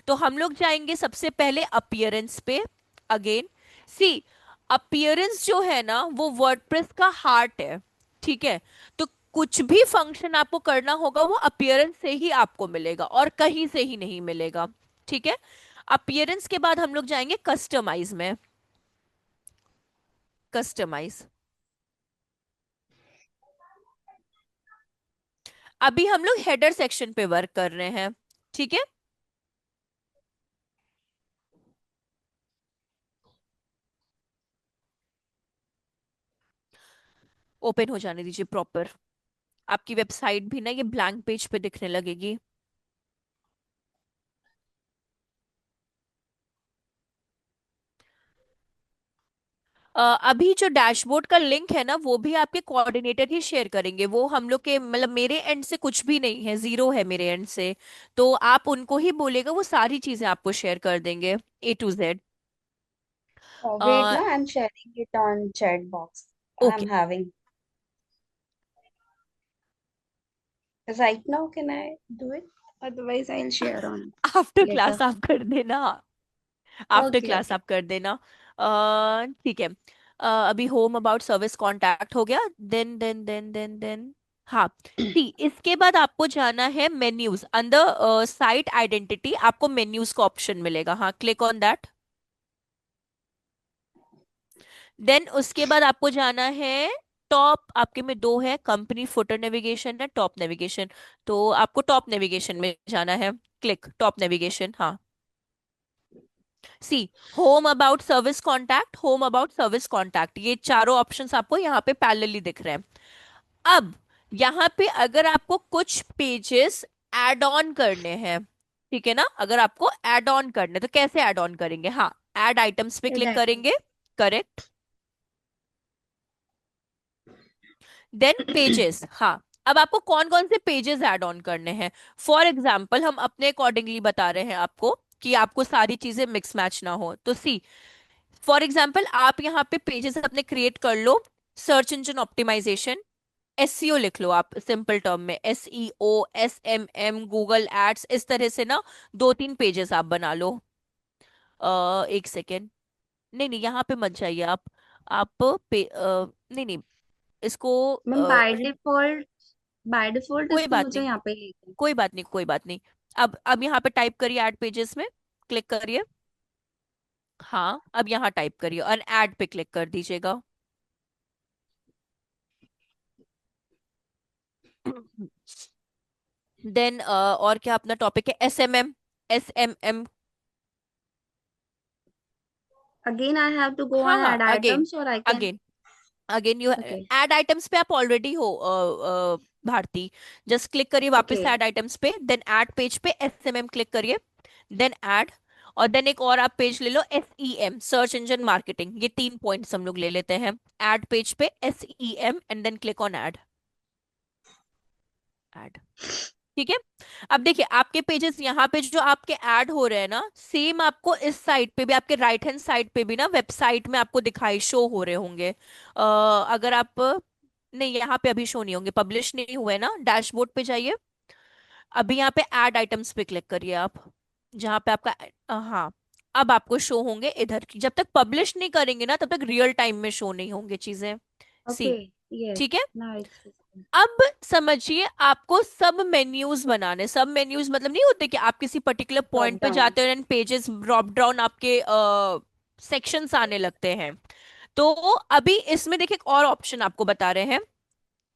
तो हम लोग जाएंगे सबसे पहले अपीयरेंस पे। अगेन सी, अपीयरेंस जो है ना वो वर्डप्रेस का हार्ट है, ठीक है। तो कुछ भी फंक्शन आपको करना होगा वो अपीयरेंस से ही आपको मिलेगा, और कहीं से ही नहीं मिलेगा, ठीक है। अपीयरेंस के बाद हम लोग जाएंगे कस्टमाइज में। कस्टमाइज, अभी हम लोग हेडर सेक्शन पे वर्क कर रहे हैं, ठीक है। ओपन हो जाने दीजिए प्रॉपर। आपकी वेबसाइट भी ना ये ब्लैंक पेज पे दिखने लगेगी। अभी जो डैशबोर्ड का लिंक है ना वो भी आपके कोऑर्डिनेटर ही शेयर करेंगे। वो हम लोग के मतलब मेरे एंड से कुछ भी नहीं है, जीरो है मेरे एंड से। तो आप उनको ही बोलेगा, वो सारी चीजें आपको शेयर कर देंगे, A to Z। Wait, na, I'm sharing it on chat box. Okay. I'm having right now. Can I do it? Otherwise, I'll share on after class later. आप कर देना। After Okay, class okay. आप कर देना। ठीक है। अभी होम अबाउट सर्विस कांटेक्ट हो गया। देन हाँ, सी इसके बाद आपको जाना है मेन्यूज। अंदर साइट आइडेंटिटी आपको मेन्यूज का ऑप्शन मिलेगा, हाँ क्लिक ऑन दैट। देन उसके बाद आपको जाना है टॉप। आपके में दो है, कंपनी फुटर नेविगेशन है, टॉप नेविगेशन। तो आपको टॉप नेविगेशन में जाना है। क्लिक टॉप नेविगेशन, हाँ। See, home about service contact, home about service contact, ये चारों ऑप्शंस आपको यहाँ पे पैरेलली दिख रहे हैं। अब यहाँ पे अगर आपको कुछ पेजेस ऐड ऑन करने हैं, ठीक है ना, अगर आपको ऐड ऑन करने तो कैसे ऐड ऑन करेंगे? हाँ, ऐड आइटम्स पे Add क्लिक करेंगे। items. करेक्ट। देन पेजेस, हाँ। अब आपको कौन कौन से पेजेस ऐड ऑन करने हैं? फॉर एग्जाम्पल हम अपने अकॉर्डिंगली बता रहे हैं आपको, कि आपको सारी चीजें मिक्स मैच ना हो। तो सी, फॉर एग्जाम्पल आप यहाँ पे पेजेस अपने क्रिएट कर लो। सर्च इंजन ऑप्टिमाइजेशन, एसईओ लिख लो आप सिंपल टर्म में, SEO, SMM, गूगल एड्स, इस तरह से ना दो तीन पेजेस आप बना लो। एक सेकेंड, नहीं नहीं यहाँ पे मत जाइए आप। आप नहीं नहीं, इसको मैम बाय डिफॉल्ट कोई इसको बात मुझे नहीं, यहाँ पे लेके। कोई बात नहीं, कोई बात नहीं। अब यहाँ पे टाइप करिए ऐड पेजेस में, क्लिक करिए। हाँ, अब यहाँ टाइप करिए और ऐड पे क्लिक कर दीजिएगा। देन और क्या अपना टॉपिक है? SMM। Again, I have to go हाँ and हाँ, add again, items, or I can. Again, again you Okay, add items पे आप ऑलरेडी हो भारती। जस्ट क्लिक करिए वापस okay, ऐड आइटम्स पे, देन ऐड पेज पे SMM क्लिक करिए, देन ऐड। और देन एक और आप पेज ले लो, SEM, सर्च इंजन मार्केटिंग। ये तीन पॉइंट्स हम लोग ले लेते हैं। ऐड पेज पे SEM and then click on add. Add, ठीक है। अब देखिए आपके पेजेस यहाँ पे जो आपके ऐड हो रहे हैं ना, सेम आपको इस साइड पे भी, आपके राइट हैंड साइड पे भी ना वेबसाइट में आपको दिखाई शो हो रहे होंगे। अगर आप, नहीं यहाँ पे अभी शो नहीं होंगे, पब्लिश नहीं हुए ना। डैशबोर्ड पे जाइए, अभी यहाँ पे ऐड आइटम्स पे क्लिक करिए आप, जहाँ पे आपका हाँ। अब आपको शो होंगे इधर की, जब तक पब्लिश नहीं करेंगे ना तब तक रियल टाइम में शो नहीं होंगे चीजें। सी, okay. Yes. ठीक है। Now it's visible. अब समझिए, आपको सब मेन्यूज बनाने, सब मेन्यूज मतलब नहीं होते कि आप किसी पर्टिकुलर Drop पॉइंट पे down. जाते हो एंड पेजेस ड्रॉप डाउन आपके सेक्शंस आने लगते हैं। तो अभी इसमें देखिए एक और ऑप्शन आपको बता रहे हैं,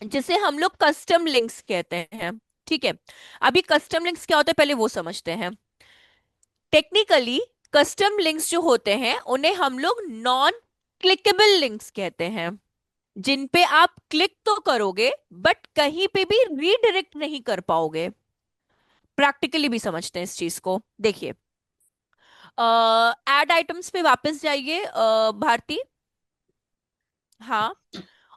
जिसे हम लोग कस्टम लिंक्स कहते हैं, ठीक है। अभी कस्टम लिंक्स क्या होते हैं पहले वो समझते हैं। टेक्निकली कस्टम लिंक्स जो होते हैं उन्हें हम लोग नॉन क्लिकेबल लिंक्स कहते हैं, जिन पे आप क्लिक तो करोगे बट कहीं पे भी रीडायरेक्ट नहीं कर पाओगे। प्रैक्टिकली भी समझते हैं इस चीज को, देखिए। ऐड आइटम्स पे वापस जाइए भारती। हाँ,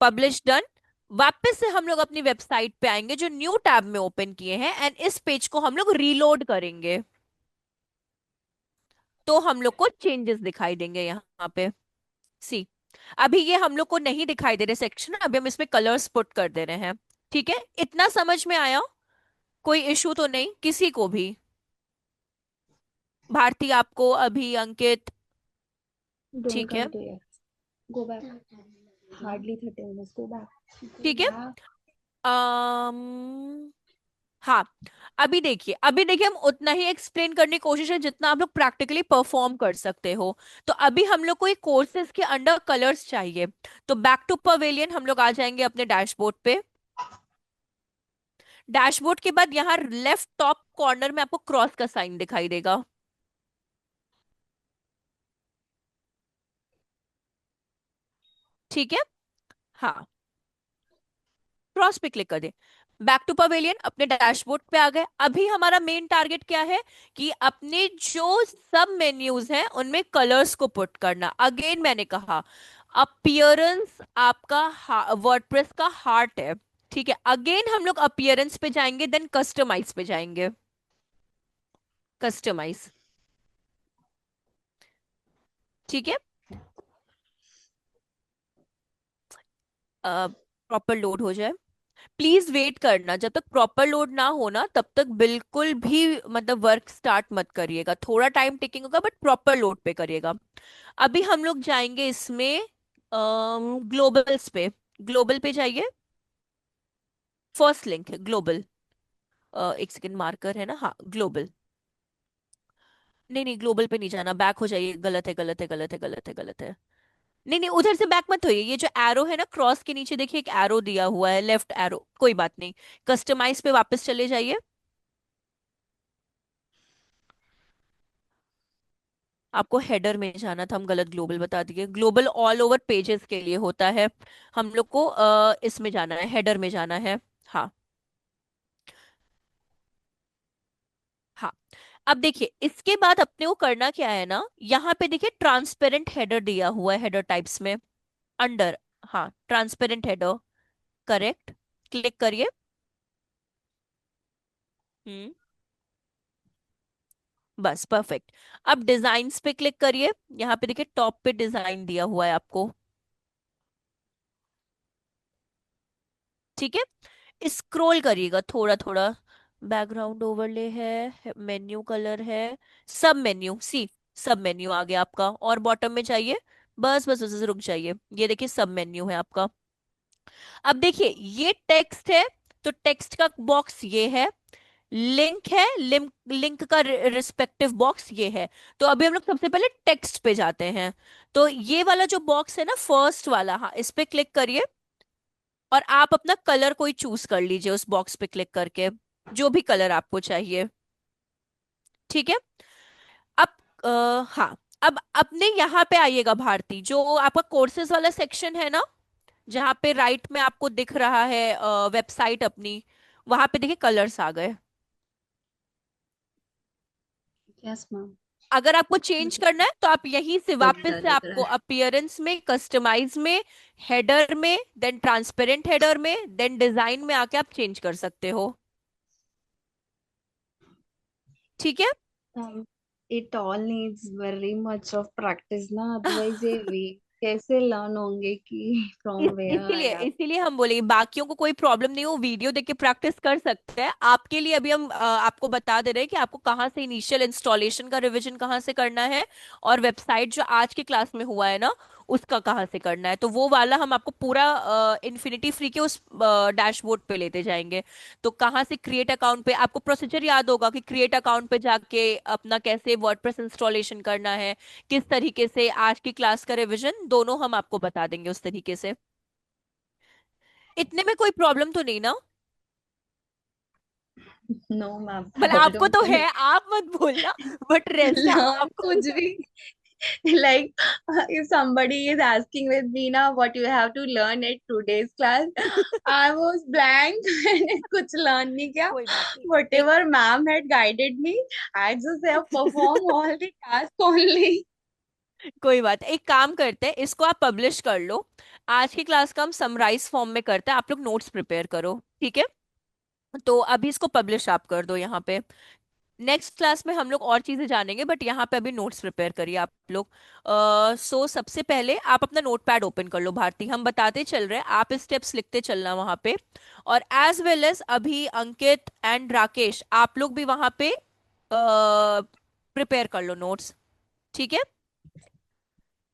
पब्लिश डन। वापस से हम लोग अपनी वेबसाइट पे आएंगे जो न्यू टैब में ओपन किए हैं, एंड इस पेज को हम लोग रीलोड करेंगे, तो हम लोग को चेंजेस दिखाई देंगे यहाँ पे। सी, अभी ये हम लोग को नहीं दिखाई दे रहे सेक्शन, अभी हम इसमें कलर्स पुट कर दे रहे हैं। ठीक है, इतना समझ में आया? कोई इशू तो नहीं किसी को भी? भारती, आपको, अभी, अंकित? Don't ठीक है, continue. Go back. Hardly 30 minutes. Go back. Go ठीक है। back. अम्म हाँ, अभी देखिए हम उतना ही एक्सप्लेन करने की कोशिश है जितना आप लोग प्रैक्टिकली परफॉर्म कर सकते हो। तो अभी हम लोग को एक कोर्सेज के अंडर कलर्स चाहिए। तो बैक टू पवेलियन हम लोग आ जाएंगे अपने डैशबोर्ड पे। डैशबोर्ड के बाद यहाँ लेफ्ट टॉप कॉर्नर में आपको क्रॉस का साइन दिखाई देगा। ठीक है, हाँ, क्रॉस पे क्लिक कर दे। बैक टू पवेलियन, अपने डैशबोर्ड पे आ गए। अभी हमारा मेन टारगेट क्या है कि अपने जो सब मेन्यूज हैं उनमें कलर्स को पुट करना। अगेन मैंने कहा, अपीयरेंस आपका वर्डप्रेस का हार्ट है। ठीक है, अगेन हम लोग अपीयरेंस पे जाएंगे, देन कस्टमाइज पे जाएंगे। कस्टमाइज, ठीक है। प्रॉपर लोड हो जाए, प्लीज वेट करना। जब तक प्रॉपर लोड ना हो ना, तब तक बिल्कुल भी मतलब वर्क स्टार्ट मत करिएगा। थोड़ा टाइम टेकिंग होगा बट प्रॉपर लोड पे करिएगा। अभी हम लोग जाएंगे इसमें ग्लोबल्स पे। ग्लोबल पे जाइए, फर्स्ट लिंक है ग्लोबल। एक सेकंड, मार्कर है ना, हाँ ग्लोबल। नहीं नहीं, ग्लोबल पे नहीं जाना, बैक हो जाइए। गलत है, गलत है, गलत है, गलत है, गलत है। नहीं नहीं, उधर से बैक मत होइए। ये जो एरो है ना क्रॉस के नीचे, देखिए एक एरो दिया हुआ है, लेफ्ट एरो, कोई बात नहीं। कस्टमाइज पे वापस चले जाइए। आपको हेडर में जाना था, हम गलत ग्लोबल बता दिए। ग्लोबल ऑल ओवर पेजेस के लिए होता है, हम लोग को इसमें जाना है, हेडर में जाना है। हाँ, हाँ। अब देखिए इसके बाद अपने को करना क्या है ना, यहाँ पे देखिए ट्रांसपेरेंट हेडर दिया हुआ है हेडर टाइप्स में, अंडर। हाँ, ट्रांसपेरेंट हेडर, करेक्ट। क्लिक करिए। हम्म, बस परफेक्ट। अब डिजाइन्स पे क्लिक करिए। यहाँ पे देखिए टॉप पे डिजाइन दिया हुआ है आपको। ठीक है, स्क्रॉल करिएगा थोड़ा थोड़ा। बैकग्राउंड ओवरले है, मेन्यू कलर है, सब मेन्यू, सी, सब मेन्यू आ गया आपका। और बॉटम में चाहिए, बस बस बस, रुक जाइए। ये देखिए सब मेन्यू है आपका। अब देखिए ये टेक्स्ट है, तो टेक्स्ट का बॉक्स ये है। लिंक है, लिंक लिंक का रिस्पेक्टिव बॉक्स ये है। तो अभी हम लोग सबसे पहले टेक्स्ट पे जाते हैं। तो ये वाला जो बॉक्स है ना, फर्स्ट वाला, हाँ इस पे क्लिक करिए। और आप अपना कलर कोई चूज कर लीजिए उस बॉक्स पे क्लिक करके, जो भी कलर आपको चाहिए। ठीक है। अब हाँ, अब अपने यहाँ पे आइएगा भारती, जो आपका कोर्सेज वाला सेक्शन है ना, जहाँ पे राइट में आपको दिख रहा है वेबसाइट अपनी, वहां पे देखिए कलर्स आ गए। Yes, ma'am. अगर आपको चेंज करना है तो आप यहीं से लग वापस रहा से लग आपको रहा है। अपीयरेंस में, कस्टमाइज में, हेडर में, देन ट्रांसपेरेंट हेडर में, देन डिजाइन में आके आप चेंज कर सकते हो। ठीक है। Um, it all needs very much of practice ना, otherwise ये वे कैसे learn होंगे कि from where I इसीलिए have. इसीलिए हम बोलेंगे, बाकियों को कोई प्रॉब्लम नहीं हो, वीडियो देख के प्रैक्टिस कर सकते हैं। आपके लिए अभी हम आपको बता दे रहे हैं कि आपको कहाँ से इनिशियल इंस्टॉलेशन का रिवीजन कहाँ से करना है, और वेबसाइट जो आज की क्लास में हुआ है ना, उसका कहाँ से करना है। तो वो वाला हम आपको पूरा इन्फिनिटी फ्री के उस डैशबोर्ड पे लेते जाएंगे। तो कहाँ से क्रिएट अकाउंट पे, आपको प्रोसीजर याद होगा कि क्रिएट अकाउंट पे जाके अपना कैसे वर्डप्रेस इंस्टॉलेशन करना है, किस तरीके से आज की क्लास का रिवीजन, दोनों हम आपको बता देंगे उस तरीके से। इतने में कोई प्रॉब्लम तो नहीं ना? No, ma'am, मतलब I आपको don't तो है, think. आप मत बोलना, बट रेस्ट Learn आपको। कुछ भी. Like, if somebody is asking with me now what you have to learn at today's class, I was blank. मैंने कुछ learn नहीं किया. कोई बात नहीं, एक Whatever ma'am had guided me, I just have performed all the tasks only. कोई बात, एक काम करते हैं, इसको आप पब्लिश कर लो। आज की क्लास का हम समराइज फॉर्म में करते हैं, आप लोग नोट्स प्रिपेयर करो, ठीक है। तो अभी इसको पब्लिश आप कर दो यहाँ पे। नेक्स्ट क्लास में हम लोग और चीजें जानेंगे, बट यहाँ पे अभी नोट्स प्रिपेयर करिए आप लोग। सो सबसे पहले आप अपना नोटपैड ओपन कर लो भारती, हम बताते चल रहे हैं, आप स्टेप्स लिखते चलना वहां पे। और एज वेल एज अभी अंकित एंड राकेश, आप लोग भी वहां पे प्रिपेयर कर लो नोट्स, ठीक है।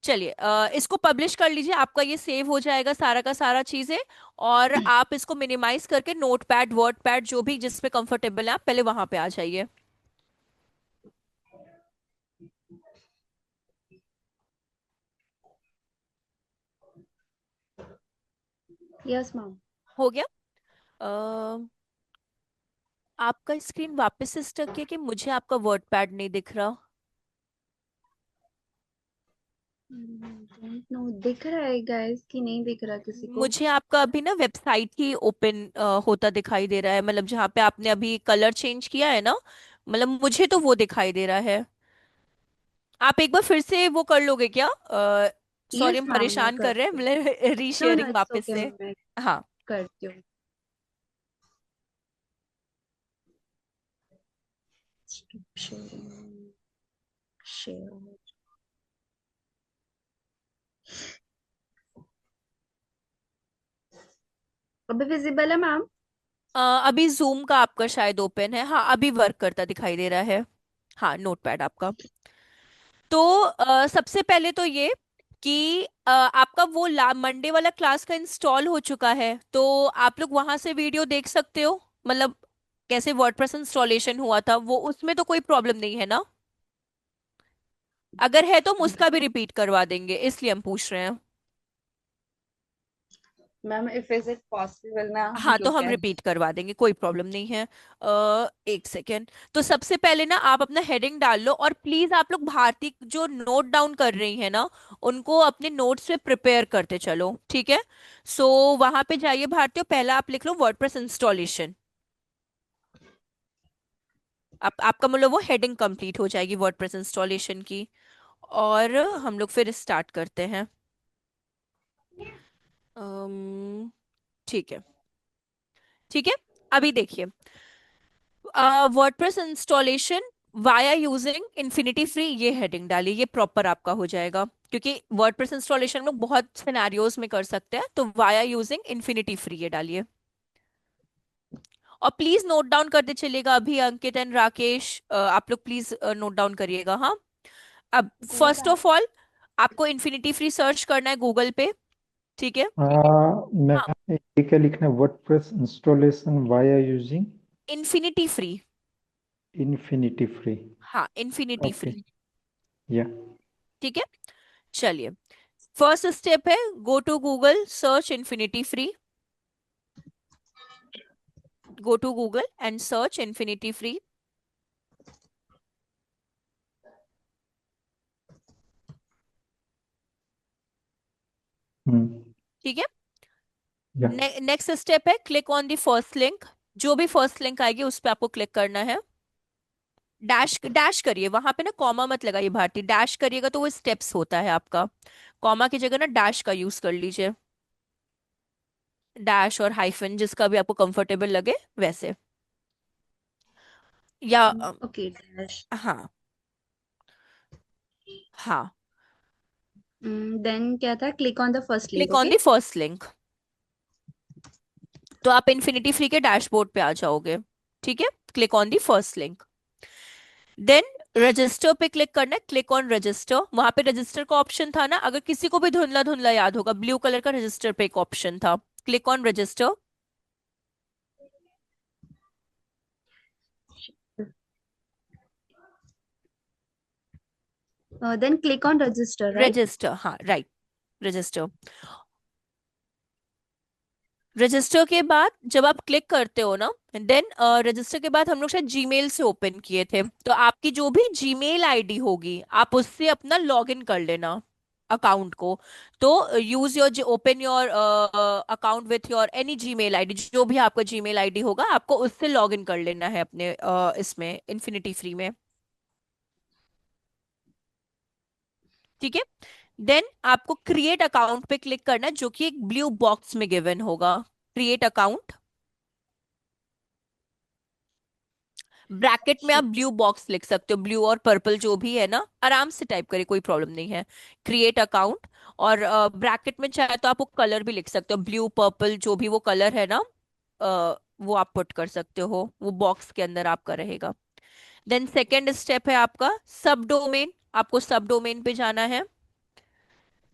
चलिए इसको पब्लिश कर लीजिए, आपका ये सेव हो जाएगा सारा का सारा चीजें। और आप इसको मिनिमाइज करके नोटपैड वर्ड पैड जो भी जिस पे कंफर्टेबल है, आप पहले वहां पे आ जाइए। Yes ma'am. हो गया। अ, आपका स्क्रीन वापस से स्टक है कि मुझे आपका वर्ड पैड नहीं दिख रहा? डोंट नो, दिख रहा है गाइस कि नहीं दिख रहा किसी को? मुझे आपका अभी ना वेबसाइट ही ओपन होता दिखाई दे रहा है, मतलब जहाँ पे आपने अभी कलर चेंज किया है ना, मतलब मुझे तो वो दिखाई दे रहा है। आप एक बार फिर से वो कर लोगे क्या? सॉरी यस हम मैम, मैं परेशान कर रहे हैं, करती हूँ। मतलब नो नो, रीशेयरिंग इट्स वापस ओके, से। मैं हाँ। करती हूँ। Share share. अभी विजिबल है मैम? अभी जूम का आपका शायद ओपन है, हाँ अभी वर्क करता दिखाई दे रहा है। हाँ नोटपैड आपका। तो सबसे पहले तो ये कि आपका वो मंडे वाला क्लास का इंस्टॉल हो चुका है, तो आप लोग वहां से वीडियो देख सकते हो, मतलब कैसे वर्डप्रेस इंस्टॉलेशन हुआ था वो, उसमें तो कोई प्रॉब्लम नहीं है ना? अगर है तो हम उसका भी रिपीट करवा देंगे, इसलिए हम पूछ रहे हैं। Ma'am, if is it possible, मैं हाँ तो वीडियो हम कैप। रिपीट करवा देंगे, कोई प्रॉब्लम नहीं है। एक सेकेंड। तो सबसे पहले ना आप अपना हेडिंग डाल लो, और प्लीज आप लोग भारती जो नोट डाउन कर रही है ना, उनको अपने नोट्स पे प्रिपेयर करते चलो, ठीक है। सो वहां पे जाइए भारती, और पहला आप लिख लो वर्डप्रेस इंस्टॉलेशन। आप आपका मतलब वो हेडिंग कंप्लीट हो जाएगी वर्डप्रेस इंस्टॉलेशन की। और हम लोग फिर स्टार्ट करते हैं। ठीक है, ठीक है। अभी देखिए, WordPress installation via using infinity free, ये हेडिंग डालिए, ये प्रॉपर आपका हो जाएगा, क्योंकि वर्डप्रेस इंस्टॉलेशन में बहुत सिनेरियोज में कर सकते हैं, तो वाया यूजिंग इन्फिनिटी फ्री ये डालिए। और प्लीज नोट डाउन करते चलिएगा, अभी अंकित एंड राकेश आप लोग प्लीज नोट डाउन करिएगा, हाँ। अब फर्स्ट ऑफ ऑल आपको इन्फिनिटी फ्री सर्च करना है गूगल पे, ठीक है। मैं हाँ, ये क्या लिखना है? WordPress installation via using infinity free. Infinity free. हाँ इन्फिनिटी ओके। Free, yeah. ठीक है। चलिए, फर्स्ट स्टेप है, go to Google search infinity free. Go to Google and search Infinity Free. हम्म। ठीक है। या। नेक्स्ट स्टेप है click on the first link. जो भी फर्स्ट लिंक आएगी उस पे आपको क्लिक करना है। डैश डैश करिए, वहां पे ना कॉमा मत लगाइए भारती, डैश करिएगा तो वो स्टेप्स होता है आपका। कॉमा की जगह ना डैश का यूज कर लीजिए। डैश और हाइफन जिसका भी आपको कंफर्टेबल लगे वैसे। या ओके, डैश। हाँ, हाँ। देन क्या था? Click on the first link, click on okay. The first link, तो आप इन्फिनिटी फ्री के डैशबोर्ड पे आ जाओगे, ठीक है। Click on the first link, then register पे क्लिक करना है, क्लिक ऑन रजिस्टर। वहां पे रजिस्टर का ऑप्शन था ना, अगर किसी को भी धुंधला धुंधला याद होगा, ब्लू कलर का रजिस्टर पे एक ऑप्शन था, click on register. Then click on register, right? Register, हाँ राइट, रजिस्टर। रजिस्टर के बाद जब आप क्लिक करते हो ना, देन रजिस्टर के बाद हम लोग शायद जीमेल से ओपन किए थे, तो आपकी जो भी जीमेल आईडी होगी आप उससे अपना लॉगिन कर लेना अकाउंट को। तो use your open your account with your any Gmail ID, जो भी आपका जीमेल आईडी होगा आपको उससे लॉगिन कर लेना है अपने इसमें इन्फिनिटी फ्री में। ठीक है। देन आपको क्रिएट अकाउंट पे क्लिक करना है, जो कि एक ब्लू बॉक्स में गिवन होगा। क्रिएट अकाउंट, ब्रैकेट में आप ब्लू बॉक्स लिख सकते हो, ब्लू और पर्पल जो भी है ना, आराम से टाइप करिए, कोई प्रॉब्लम नहीं है। क्रिएट अकाउंट, और ब्रैकेट में चाहे तो आप वो कलर भी लिख सकते हो, ब्लू पर्पल जो भी वो कलर है ना, वो आप पुट कर सकते हो, वो बॉक्स के अंदर आपका रहेगा। देन सेकेंड स्टेप है आपका सब डोमेन। आपको सब डोमेन पे जाना है,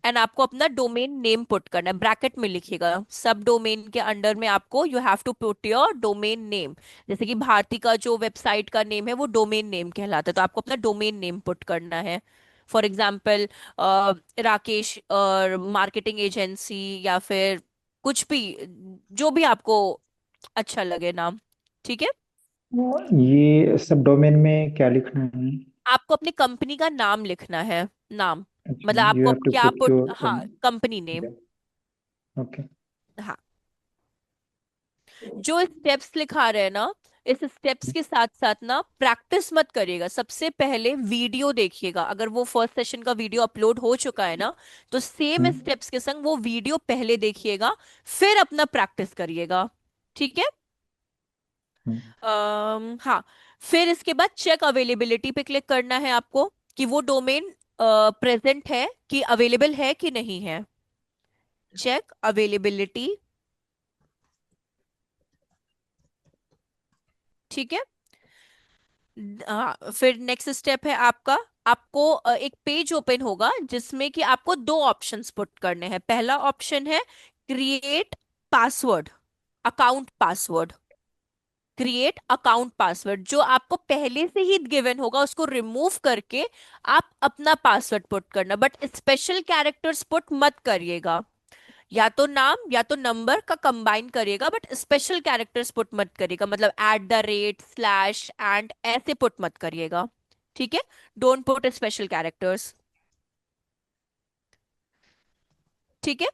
एंड आपको अपना डोमेन नेम पुट करना है, ब्रैकेट में लिखिएगा। सब डोमेन के अंडर में आपको you have to put your domain name. जैसे कि भारती का जो वेबसाइट का नेम है वो डोमेन नेम कहलाता है, तो आपको अपना डोमेन नेम पुट करना है। फॉर एग्जाम्पल राकेश और मार्केटिंग एजेंसी, या फिर कुछ भी, जो भी आपको अच्छा लगे नाम। ठीक है। ये सब डोमेन में क्या लिखना है? आपको अपनी कंपनी का नाम लिखना है, नाम, अच्छा, मतलब यू आपको हैव टू क्या पुट पुट, योर हाँ, कंपनी नेम। ओके। हाँ, जो स्टेप्स लिखा रहे हैं ना, इस स्टेप्स के साथ साथ ना प्रैक्टिस मत करिएगा, सबसे पहले वीडियो देखिएगा। अगर वो फर्स्ट सेशन का वीडियो अपलोड हो चुका है ना, तो सेम स्टेप्स के संग वो वीडियो पहले देखिएगा, फिर अपना प्रैक्टिस करिएगा। ठीक है। हाँ, फिर इसके बाद चेक अवेलेबिलिटी पे क्लिक करना है आपको, कि वो डोमेन प्रेजेंट है, कि अवेलेबल है कि नहीं है। Check availability. ठीक है। हाँ, फिर नेक्स्ट स्टेप है आपका, आपको एक पेज ओपन होगा जिसमें कि आपको दो ऑप्शंस पुट करने हैं। पहला ऑप्शन है create password, account password. Create account password, जो आपको पहले से ही गिवन होगा उसको रिमूव करके आप अपना पासवर्ड पुट करना, बट स्पेशल कैरेक्टर्स पुट मत करिएगा। या तो नाम या तो नंबर का कंबाइन करिएगा, बट स्पेशल कैरेक्टर्स पुट मत करिएगा, मतलब @ स्लैश एंड ऐसे पुट मत करिएगा। ठीक है। Don't put special characters. ठीक है।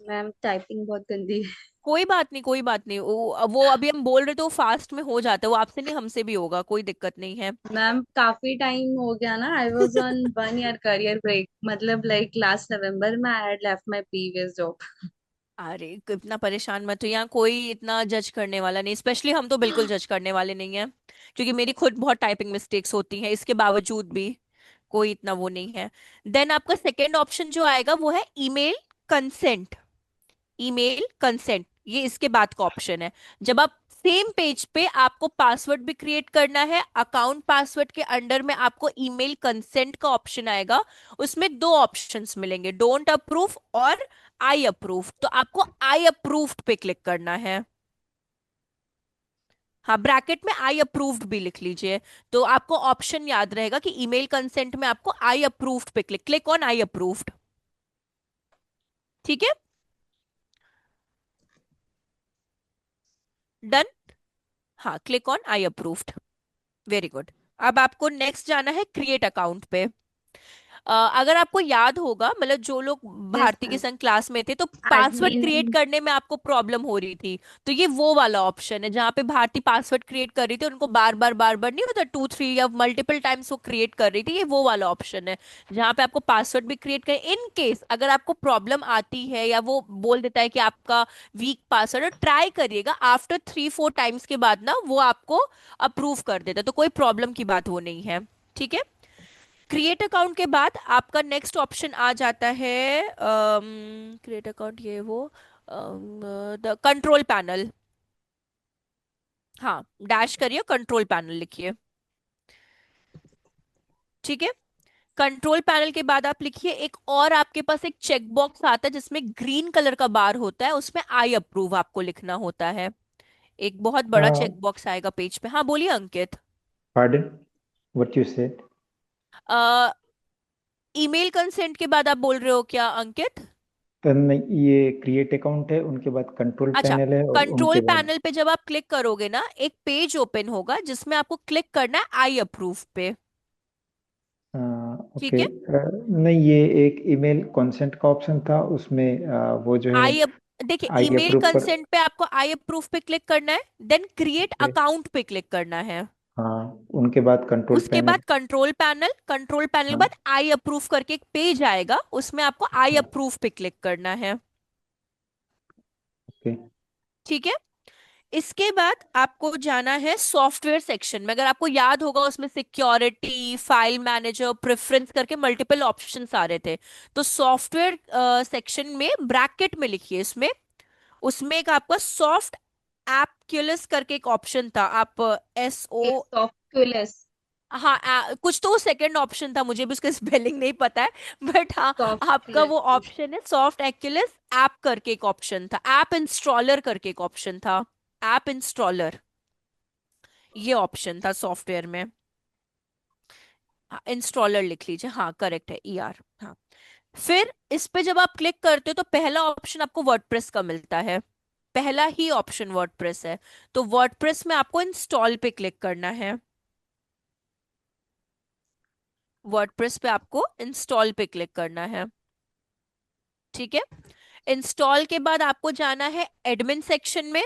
मैम टाइपिंग बहुत गंदी है। कोई बात नहीं, कोई बात नहीं, वो अभी हम बोल रहे थे, वो फास्ट में हो जाता है, वो आपसे नहीं हमसे भी होगा, कोई दिक्कत नहीं है। मैम काफी टाइम हो गया ना, I was on 1 year career break, मतलब लाइक लास्ट नवंबर में I had left my previous job. अरे इतना परेशान मत हो, यहाँ कोई इतना जज करने वाला नहीं, स्पेशली हम तो बिल्कुल जज करने वाले नहीं है, क्योंकि मेरी खुद बहुत टाइपिंग मिस्टेक्स होती हैं, इसके बावजूद भी कोई इतना वो नहीं है। देन आपका सेकेंड ऑप्शन जो आएगा वो है ईमेल कंसेंट। ईमेल कंसेंट, ये इसके बाद का ऑप्शन है। जब आप सेम पेज पे आपको पासवर्ड भी क्रिएट करना है, अकाउंट पासवर्ड के अंडर में आपको ईमेल कंसेंट का ऑप्शन आएगा। उसमें दो ऑप्शंस मिलेंगे, डोंट अप्रूव और आई अप्रूव, तो आपको आई अप्रूव्ड पे क्लिक करना है। हाँ, ब्रैकेट में आई अप्रूव्ड भी लिख लीजिए, तो आपको ऑप्शन याद रहेगा कि ईमेल कंसेंट में आपको आई अप्रूव्ड पे click, click on I approved. ठीक है। डन। हाँ, click on I approved. Very good. अब आपको नेक्स्ट जाना है क्रिएट अकाउंट पे। अगर आपको याद होगा, मतलब जो लोग यस भारती के मैम। संग क्लास में थे, तो पासवर्ड क्रिएट एडमिन। करने में आपको प्रॉब्लम हो रही थी, तो ये वो वाला ऑप्शन है जहाँ पे भारती पासवर्ड क्रिएट कर रही थी, उनको बार बार नहीं होता, 2 3 या मल्टीपल टाइम्स वो क्रिएट कर रही थी, ये वो वाला ऑप्शन है जहाँ पे आपको पासवर्ड भी क्रिएट कर, इन केस अगर आपको प्रॉब्लम आती है या वो बोल देता है कि आपका वीक पासवर्ड है, ट्राई करिएगा, आफ्टर 3 4 टाइम्स के बाद ना वो आपको अप्रूव कर देता है, तो कोई प्रॉब्लम की बात वो नहीं है। ठीक है। क्रिएट अकाउंट के बाद आपका नेक्स्ट ऑप्शन आ जाता है, क्रिएट अकाउंट, ये वो द कंट्रोल पैनल। हाँ, डैश करिए, कंट्रोल पैनल लिखिए। ठीक है। कंट्रोल पैनल के बाद आप लिखिए, एक और आपके पास एक चेक बॉक्स आता है जिसमें ग्रीन कलर का बार होता है, उसमें आई अप्रूव आपको लिखना होता है। एक बहुत बड़ा चेक बॉक्स आएगा पेज पे। हाँ, बोलिए अंकित। Pardon, what you said? Email consent के बाद आप बोल रहे हो क्या अंकित? नहीं, ये क्रिएट अकाउंट है, उनके बाद कंट्रोल अच्छा, पैनल है, और कंट्रोल उनके बाद पैनल पे जब आप क्लिक करोगे ना, एक पेज ओपन होगा जिसमें आपको क्लिक करना है आई अप्रूव पे। ओके। ठीक है। नहीं, ये एक ईमेल कंसेंट का ऑप्शन था, उसमें वो जो है आई देखिए, आई ईमेल अप्रूव पर। कंसेंट पे आपको आई अप्रूव पे क्लिक करना है, देन क्रिएट ओके। अकाउंट पे क्लिक करना है। हाँ, उनके बाद कंट्रोल उसके पैनल। बाद कंट्रोल पैनल के हाँ। बाद आई अप्रूव करके एक पेज आएगा, उसमें आपको आई हाँ। अप्रूव पे क्लिक करना है। ओके। ठीक है। इसके बाद आपको जाना है सॉफ्टवेयर सेक्शन में। अगर आपको याद होगा उसमें सिक्योरिटी, फाइल मैनेजर, प्रेफरेंस करके मल्टीपल ऑप्शंस आ रहे थे। तो सॉफ्टवेयर सेक्शन में ब्रैकेट में लिखिए इसमें, उसमें एक आपका सॉफ्ट एप्क्युलस करके एक ऑप्शन था। आप एस Okay, ओ, softulus. हाँ कुछ तो वो सेकंड ऑप्शन था, मुझे भी उसका स्पेलिंग नहीं पता है, बट हाँ आपका Softulus. वो ऑप्शन है सॉफ्ट एक्युलस ऐप करके एक ऑप्शन था, ऐप इंस्टॉलर करके एक ऑप्शन था, ऐप इंस्टॉलर, ये ऑप्शन था सॉफ्टवेयर में। इंस्टॉलर लिख लीजिए, हाँ करेक्ट है, ईआर, हाँ। फिर इस पे जब आप क्लिक करते हो तो पहला ऑप्शन आपको वर्डप्रेस का मिलता है, पहला ही ऑप्शन वर्डप्रेस है। तो वर्डप्रेस में आपको इंस्टॉल पे क्लिक करना है, वर्डप्रेस पे आपको इंस्टॉल पे क्लिक करना है। ठीक है। इंस्टॉल के बाद आपको जाना है एडमिन सेक्शन में,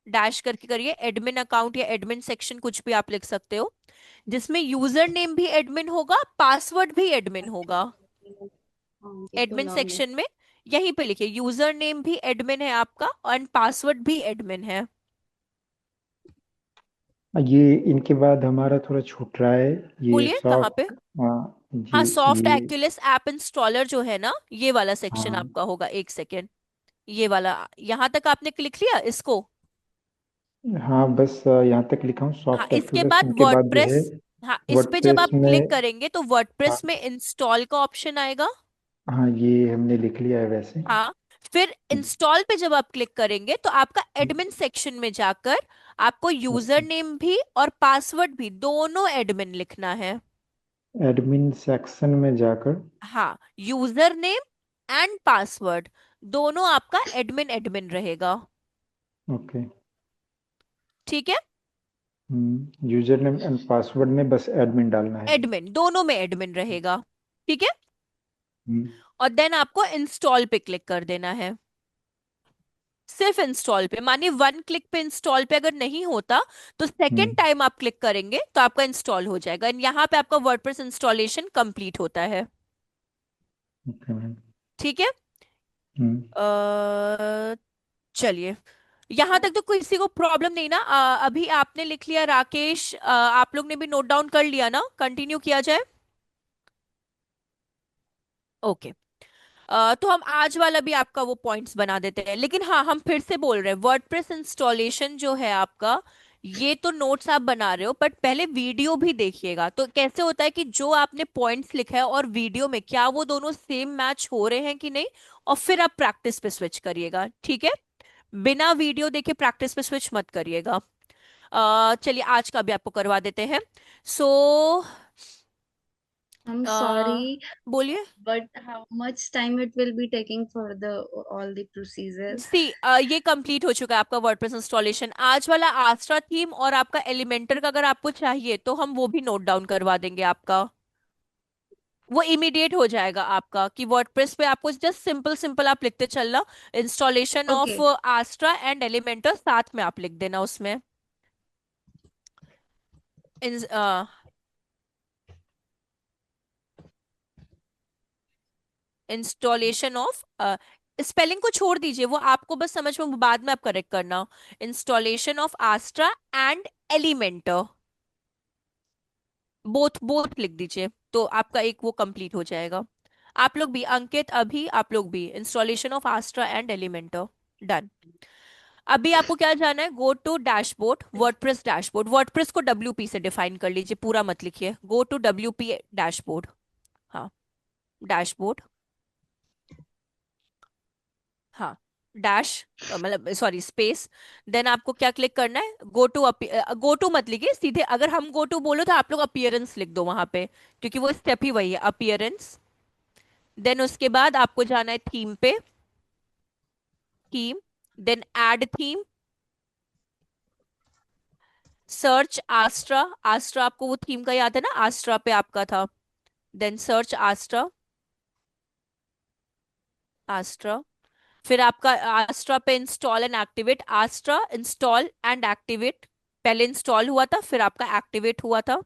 डैश करके करिए एडमिन अकाउंट या एडमिन सेक्शन कुछ भी आप लिख सकते हो, जिसमें यूजर नेम भी एडमिन होगा, पासवर्ड भी एडमिन होगा। Get to admin learn it. Section में यहीं पे लिखिए यूजर नेम भी एडमिन है आपका और पासवर्ड भी एडमिन है। ये इनके बाद हमारा थोड़ा छूट रहा है, ये बोलिए कहाँ पे। सॉफ्ट। हाँ हाँ जी। सॉफ्ट ये। एक्युलेस ऐप इंस्टॉलर जो है ना, ये वाला सेक्शन हाँ। आपका होगा, एक सेकेंड, ये वाला, यहां तक आपने क्लिक लिया इसको। हाँ, बस यहाँ तक लिखा हूँ हाँ सॉफ्ट इसके एक्यूरेस, बाद उनके बाद जो वर्डप्रेस, है हाँ इस पे जब वर्डप्रेस आप क्लिक में। करेंगे तो हाँ। वर्डप्रेस में इंस्टॉल का ऑप्शन आएगा। हाँ, ये हमने लिख लिया है वैसे। हाँ फिर इंस्टॉल पे जब आप क्लिक करेंगे तो आपका एडमिन सेक्शन में जाकर आपको यूजर नेम भी और पासवर्ड भी दोनों एडमिन लिखना है। एडमिन सेक्शन में जाकर। हाँ यूजर नेम एंड पासवर्ड दोनों आपका एडमिन एडमिन रहेगा। ओके। ठीक है। यूजर नेम एंड पासवर्ड में बस एडमिन डालना है। एडमिन दोनों में एडमिन रहेगा। ठीक है। हम्म। और देन आपको इंस्टॉल पे क्लिक कर देना है, सिर्फ इंस्टॉल पे, मानिए वन क्लिक पे इंस्टॉल पे अगर नहीं होता तो सेकेंड हम्म। टाइम आप क्लिक करेंगे तो आपका इंस्टॉल हो जाएगा, एंड यहाँ पे आपका वर्डप्रेस इंस्टॉलेशन कंप्लीट होता है। Okay ma'am. ठीक है। हम्म। चलिए, यहां तक तो किसी को प्रॉब्लम नहीं ना। अभी आपने लिख लिया राकेश, आप लोग ने भी नोट डाउन कर लिया ना, कंटिन्यू किया जाए। ओके। तो हम आज वाला भी आपका वो पॉइंट्स बना देते हैं, लेकिन हाँ हम फिर से बोल रहे हैं वर्डप्रेस इंस्टॉलेशन जो है आपका, ये तो नोट्स आप बना रहे हो बट पहले वीडियो भी देखिएगा। तो कैसे होता है कि जो आपने पॉइंट्स लिखा है और वीडियो में क्या वो दोनों सेम मैच हो रहे हैं कि नहीं, और फिर आप प्रैक्टिस पे स्विच करिएगा। ठीक है। बिना वीडियो देखे प्रैक्टिस पे स्विच मत करिएगा। चलिए आज का भी आपको करवा देते हैं। सो I'm sorry, बोलिए। but how much time it will be taking for the all the procedure? सी ये कंप्लीट हो चुका है आपका वर्डप्रेस इंस्टॉलेशन। आज वाला आस्ट्रा थीम और आपका एलिमेंटर का अगर आपको चाहिए तो हम वो भी नोट डाउन करवा देंगे आपका, वो इमीडिएट हो जाएगा आपका, कि वर्डप्रेस पे आपको जस्ट सिंपल सिंपल आप लिखते चलना, installation of Okay. Astra and Elementor साथ में आप लिख देना उसमें। इंस्टॉलेशन ऑफ, स्पेलिंग को छोड़ दीजिए, वो आपको बस समझ में, बाद में आप करेक्ट करना। Installation of Astra and Elementor, both both लिख दीजिए तो आपका एक वो कंप्लीट हो जाएगा। आप लोग भी, अंकित अभी आप लोग भी, installation of Astra and Elementor, done. अभी आपको क्या जाना है, go to dashboard, WordPress dashboard, WordPress को डब्ल्यूपी से डिफाइन कर लीजिए, पूरा मत लिखिए, गो टू डब्ल्यूपी डैशबोर्ड। हाँ डैशबोर्ड, हाँ डैश, मतलब सॉरी स्पेस, देन आपको क्या क्लिक करना है, गो टू, गो टू मत लिखिए सीधे, अगर हम गो टू बोलो तो आप लोग अपीयरेंस लिख दो वहां पे, क्योंकि वो स्टेप ही वही है, अपीयरेंस। देन उसके बाद आपको जाना है थीम पे, theme, then add theme, search Astra, Astra आपको वो थीम का याद है ना, आस्ट्रा पे आपका था, देन सर्च आस्ट्रा, आस्ट्रा, फिर आपका आस्ट्रा पे install and activate, Astra install and activate पहले इंस्टॉल हुआ था फिर आपका एक्टिवेट हुआ था।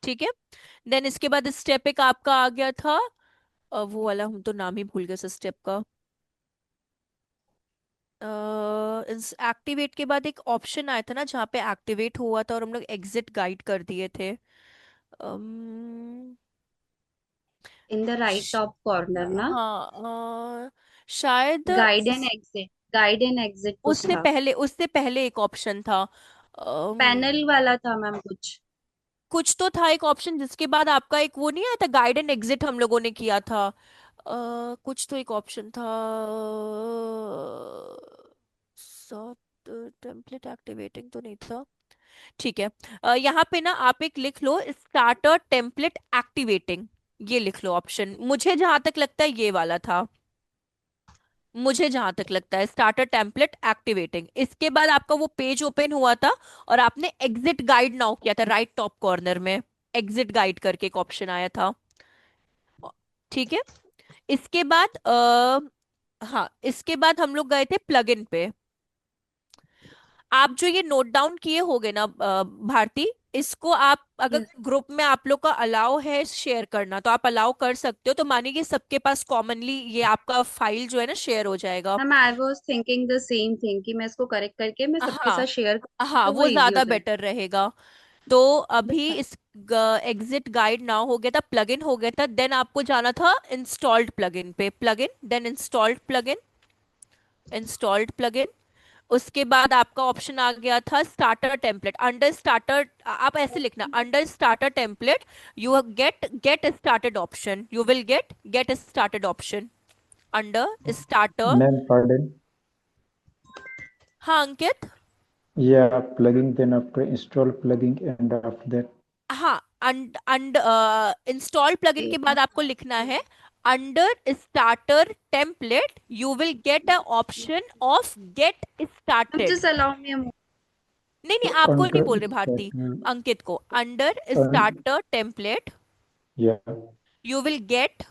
ठीक है। देन इसके बाद स्टेप एक आपका आ गया था, वो वाला हम तो नाम ही भूल गए उस स्टेप का। एक्टिवेट के बाद एक ऑप्शन आया था ना जहाँ पे एक्टिवेट हुआ था और हम लोग एग्जिट गाइड कर दिए थे। अम्म, इन द राइट श- टॉप कॉर्नर ना, शायद गाइड एंड एग्जिट कुछ था। उससे पहले एक ऑप्शन था। पैनल वाला था मैम कुछ। कुछ तो था एक ऑप्शन जिसके बाद आपका एक वो नहीं आया था, गाइड एंड एग्जिट हम लोगों ने किया था। कुछ तो एक ऑप्शन था, सब टेम्पलेट एक्टिवेटिंग तो नहीं था। ठीक है। यहाँ पे ना आप एक लिख लो, स्टार्टर टेम्पलेट एक्टिवेटिंग, ये लिख लो ऑप्शन। मुझे जहां तक लगता है ये वाला था, मुझे जहां तक लगता है स्टार्टर टेम्पलेट एक्टिवेटिंग। इसके बाद आपका वो पेज ओपन हुआ था और आपने एग्जिट गाइड नाउ किया था, राइट टॉप कॉर्नर में एग्जिट गाइड करके एक ऑप्शन आया था। ठीक है। इसके बाद हाँ, इसके बाद हम लोग गए थे प्लगइन पे। आप जो ये नोट डाउन किए होगे ना भारती, इसको आप अगर यस ग्रुप में आप लोग का अलाउ है शेयर करना तो आप अलाउ कर सकते हो, तो मानिए कि सबके पास कॉमनली ये आपका फाइल जो है ना शेयर हो जाएगा। Ma'am, I was thinking the same thing कि मैं इसको करेक्ट करके मैं सबके हाँ साथ शेयर कर, हाँ, तो वो वो इजी हो ज्यादा जाए। बेटर रहेगा। तो अभी इस एग्जिट गाइड नाउ हो गया था, प्लगइन हो गया था, देन आपको जाना था इंस्टॉल्ड प्लगइन पे, plugin then installed plugin, installed plugin. उसके बाद आपका ऑप्शन आ गया था स्टार्टर टेम्पलेट। अंडर स्टार्टर आप ऐसे लिखना, under starter template you get get started option, you will get started option under starter. Ma'am pardon. हाँ अंकित। Yeah, plugging, then after install plugging, and after that. हाँ, अंड अंड इंस्टॉल प्लगइन के बाद आपको लिखना है under starter template you will get a option of get started. Just allow me. नहीं नहीं, So आपको नहीं under बोल रहे भारती, starting, अंकित को। Under un, starter template yeah, you will get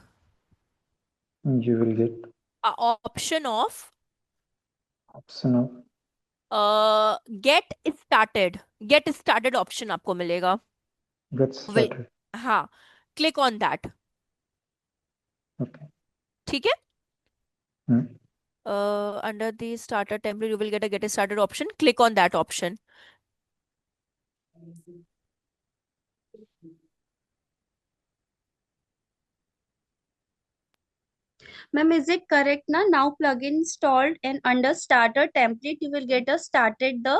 you will get a option of option of get started, get started option आपको मिलेगा। get will, started. हाँ, क्लिक ऑन दैट। Okay. ठीक है। Hmm. Under the starter template you will get started option, click on that option. Ma'am, is it correct now? Now plugin installed and under starter template, you will get a started the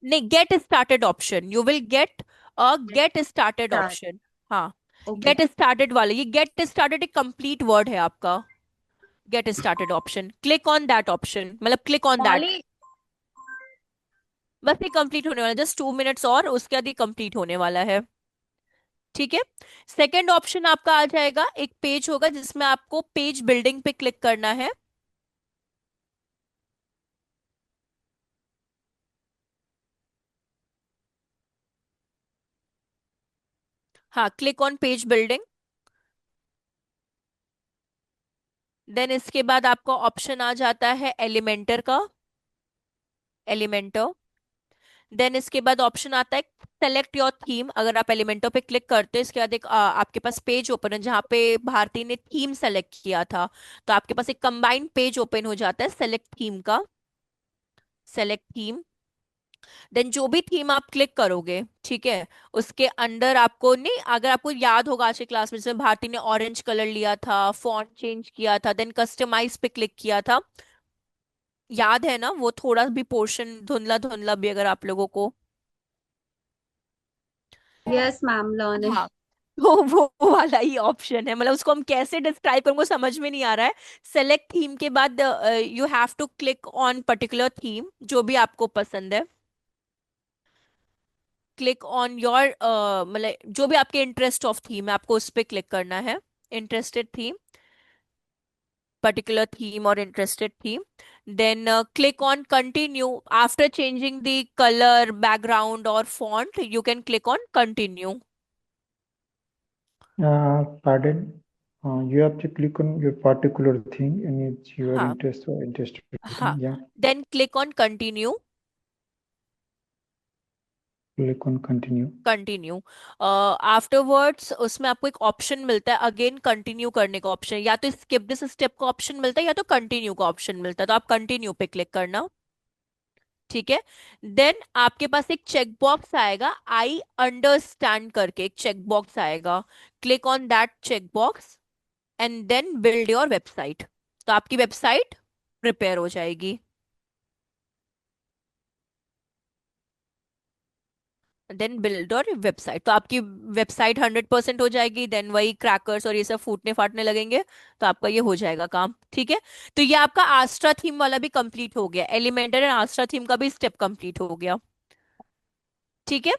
नहीं, get started option, you will get a get started start. Option. हाँ, Okay. गेट स्टार्टेड वाले, ये गेट स्टार्टेड एक कंप्लीट वर्ड है आपका। Get started option, click on that option, मतलब क्लिक ऑन दैट। Only बस ये कंप्लीट होने वाला है, जस्ट 2 मिनट्स और उसके बाद ये कंप्लीट होने वाला है। ठीक है। सेकंड ऑप्शन आपका आ जाएगा, एक पेज होगा जिसमें आपको पेज बिल्डिंग पे क्लिक करना है। हाँ, click on page building. Then इसके बाद आपका ऑप्शन आ जाता है एलिमेंटर का, एलिमेंटर। देन इसके बाद ऑप्शन आता है सेलेक्ट योर थीम। अगर आप एलिमेंटो पे क्लिक करते हो इसके बाद एक आपके पास पेज ओपन है जहाँ पे भारती ने थीम सेलेक्ट किया था, तो आपके पास एक कंबाइंड पेज ओपन हो जाता है सेलेक्ट थीम का, सेलेक्ट थीम। देन जो भी थीम आप क्लिक करोगे, ठीक है, उसके अंडर आपको नहीं, अगर आपको याद होगा आज की क्लास में जिसमें भारती ने ऑरेंज कलर लिया था, फॉन्ट चेंज किया था, देन कस्टमाइज पे क्लिक किया था, याद है ना? वो थोड़ा भी पोर्शन धुंधला धुंधला भी अगर आप लोगों को। yes, ma'am, learning. हाँ, तो वो वाला ही ऑप्शन है, मतलब उसको हम कैसे डिस्क्राइब करेंगे समझ में नहीं आ रहा है। सेलेक्ट थीम के बाद you have to click on particular theme जो भी आपको पसंद है। क्लिक ऑन योर मतलब जो भी आपके इंटरेस्ट ऑफ थीम है आपको उस पर क्लिक करना है, इंटरेस्टेड थीम, पर्टिकुलर थीम और interested theme. Then click on continue after changing the colour background और font, you can click on continue. Pardon. You have to click on your particular thing and it's your हाँ interest or interested हाँ, thing. Yeah, then click on continue. click on continue. Continue afterwards उसमें आपको एक ऑप्शन मिलता है अगेन कंटिन्यू करने का ऑप्शन, या तो स्किप दिस स्टेप का ऑप्शन मिलता है या तो कंटिन्यू का ऑप्शन मिलता है, तो आप कंटिन्यू पे क्लिक करना। ठीक है, देन आपके पास एक चेक बॉक्स आएगा, आई अंडरस्टैंड करके एक चेक बॉक्स आएगा, click on that check box and then build your website. तो आपकी वेबसाइट प्रिपेयर हो जाएगी। देन बिल्ड और वेबसाइट, तो आपकी वेबसाइट 100% हो जाएगी, देन वही क्रैकर्स और ये सब फूटने फाटने लगेंगे, तो आपका ये हो जाएगा काम। ठीक है, तो ये आपका आस्ट्रा थीम वाला भी कंप्लीट हो गया, एलिमेंटर एंड आस्ट्रा थीम का भी स्टेप कंप्लीट हो गया। ठीक है,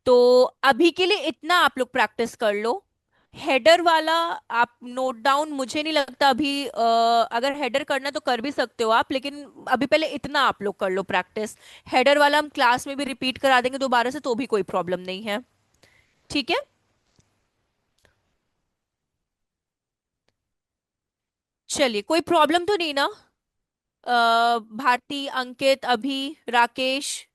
तो अभी के लिए इतना आप लोग प्रैक्टिस कर लो। हेडर वाला आप नोट डाउन, मुझे नहीं लगता अभी अगर हेडर करना तो कर भी सकते हो आप, लेकिन अभी पहले इतना आप लोग कर लो प्रैक्टिस। हेडर वाला हम क्लास में भी रिपीट करा देंगे दोबारा से, तो भी कोई प्रॉब्लम नहीं है। ठीक है, चलिए कोई प्रॉब्लम तो नहीं ना? भारती, अंकित, अभी, राकेश,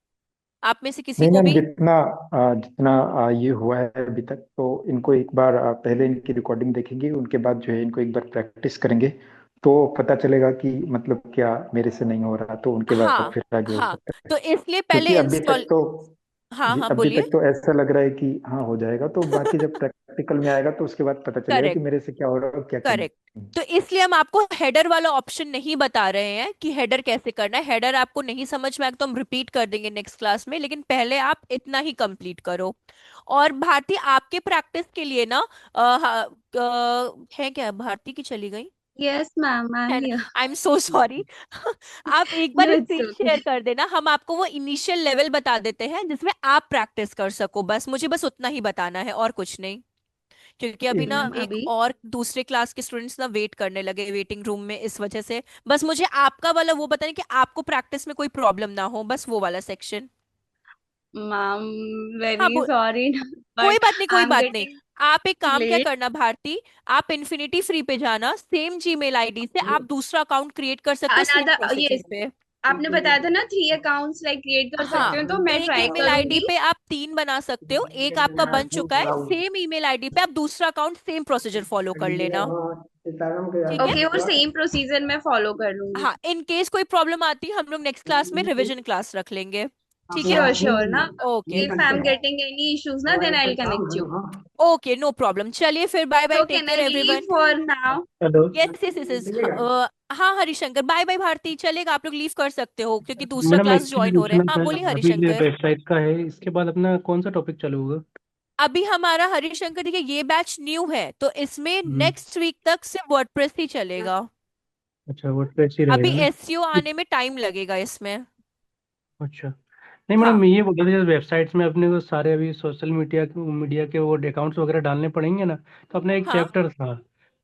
आप में से किसी नहीं को मैम, भी? जितना ये हुआ है अभी तक, तो इनको एक बार पहले इनकी रिकॉर्डिंग देखेंगे, उनके बाद जो है इनको एक बार प्रैक्टिस करेंगे, तो पता चलेगा कि मतलब क्या मेरे से नहीं हो रहा, तो उनके बाद हाँ फिर आगे हो हाँ, सकता है। तो इसलिए पहले क्योंकि अभी इंस्टॉल। तक तो हाँ जी, हाँ अभी बोलिए। तक तो ऐसा लग रहा है कि हाँ हो जाएगा, तो बाकी जब प्रैक्टिकल में आएगा तो उसके बाद पता चलेगा कि करेक्ट, मेरे से क्या हो रहा है और क्या करना करेक्ट। है। तो इसलिए हम आपको हेडर वाला ऑप्शन नहीं बता रहे हैं कि हेडर कैसे करना है। हेडर आपको नहीं समझ में आएगा तो हम रिपीट कर देंगे नेक्स्ट क्लास में, लेकिन पहले आप इतना ही कंप्लीट करो। और भारती आपके प्रैक्टिस के लिए ना है क्या, भारती की चली गई Yes, ma'am, है I'm ना? here. I am so sorry. आप एक बार No, it's screen okay. Share कर देना, हम आपको वो इनिशियल लेवल बता देते हैं जिसमें आप प्रैक्टिस कर सको, बस मुझे बस उतना ही बताना है और कुछ नहीं। क्योंकि अभी एक ना Hmm, एक Abhi. और दूसरे क्लास के स्टूडेंट्स ना वेट करने लगे वेटिंग रूम में, इस वजह से बस मुझे आपका वाला वो बताना कि आपको प्रैक्टिस में कोई प्रॉब्लम ना हो, बस वो वाला सेक्शन। Ma'am, हाँ very sorry, कोई but बात नहीं, कोई I'm बात नहीं। getting आप एक काम क्या late. करना भारती, आप इन्फिनिटी फ्री पे जाना, सेम जीमेल आईडी से आप दूसरा अकाउंट क्रिएट कर सकते हो सेम Another, प्रोसीजर yes, पे। आपने बताया था ना 3 अकाउंट्स लाइक क्रिएट कर हाँ, सकते हो, तो मैं एक ट्राई ईमेल आईडी करूंगी। पे आप 3 बना सकते हो, एक आपका बन चुका है, सेम ईमेल आईडी पे आप दूसरा अकाउंट सेम प्रोसीजर फॉलो कर लेना। ठीक है, ओके, और सेम प्रोसीजर मैं फॉलो कर लूंगी। हाँ इन केस कोई प्रॉब्लम आती है हम लोग नेक्स्ट क्लास में रिवीजन क्लास रख लेंगे। ठीक है, श्योर श्योर ना। Okay, if I am getting any issues ना, then I will connect you. Okay no problem, चलिए फिर bye bye, So take can I care leave everyone. for now? Hello. Yes yes yes yes, हाँ हरिशंकर, बाय बाय भारती, चलेगा आप लोग लीव कर सकते हो क्योंकि दूसरा मैडम क्लास एक्चुअली ज्वाइन हो रहे पूछना हैं। हाँ था, बोलिए अभी हरिशंकर। वेबसाइट का है, इसके बाद अपना कौन सा टॉपिक चालू होगा? अभी हमारा हरिशंकर देखिए ये बैच न्यू है, तो इसमें हम्म, नेक्स्ट वीक तक सिर्फ वर्डप्रेस ही चलेगा। अच्छा वर्डप्रेस ही अभी रहेगा ना? एसईओ आने में टाइम लगेगा इसमें। अच्छा, नहीं मैडम हाँ मैं ये बोल रहा था, जैसे वेबसाइट्स में अपने को सारे अभी सोशल मीडिया मीडिया के वो अकाउंट्स वगैरह डालने पड़ेंगे ना, तो अपना एक हाँ, चैप्टर था,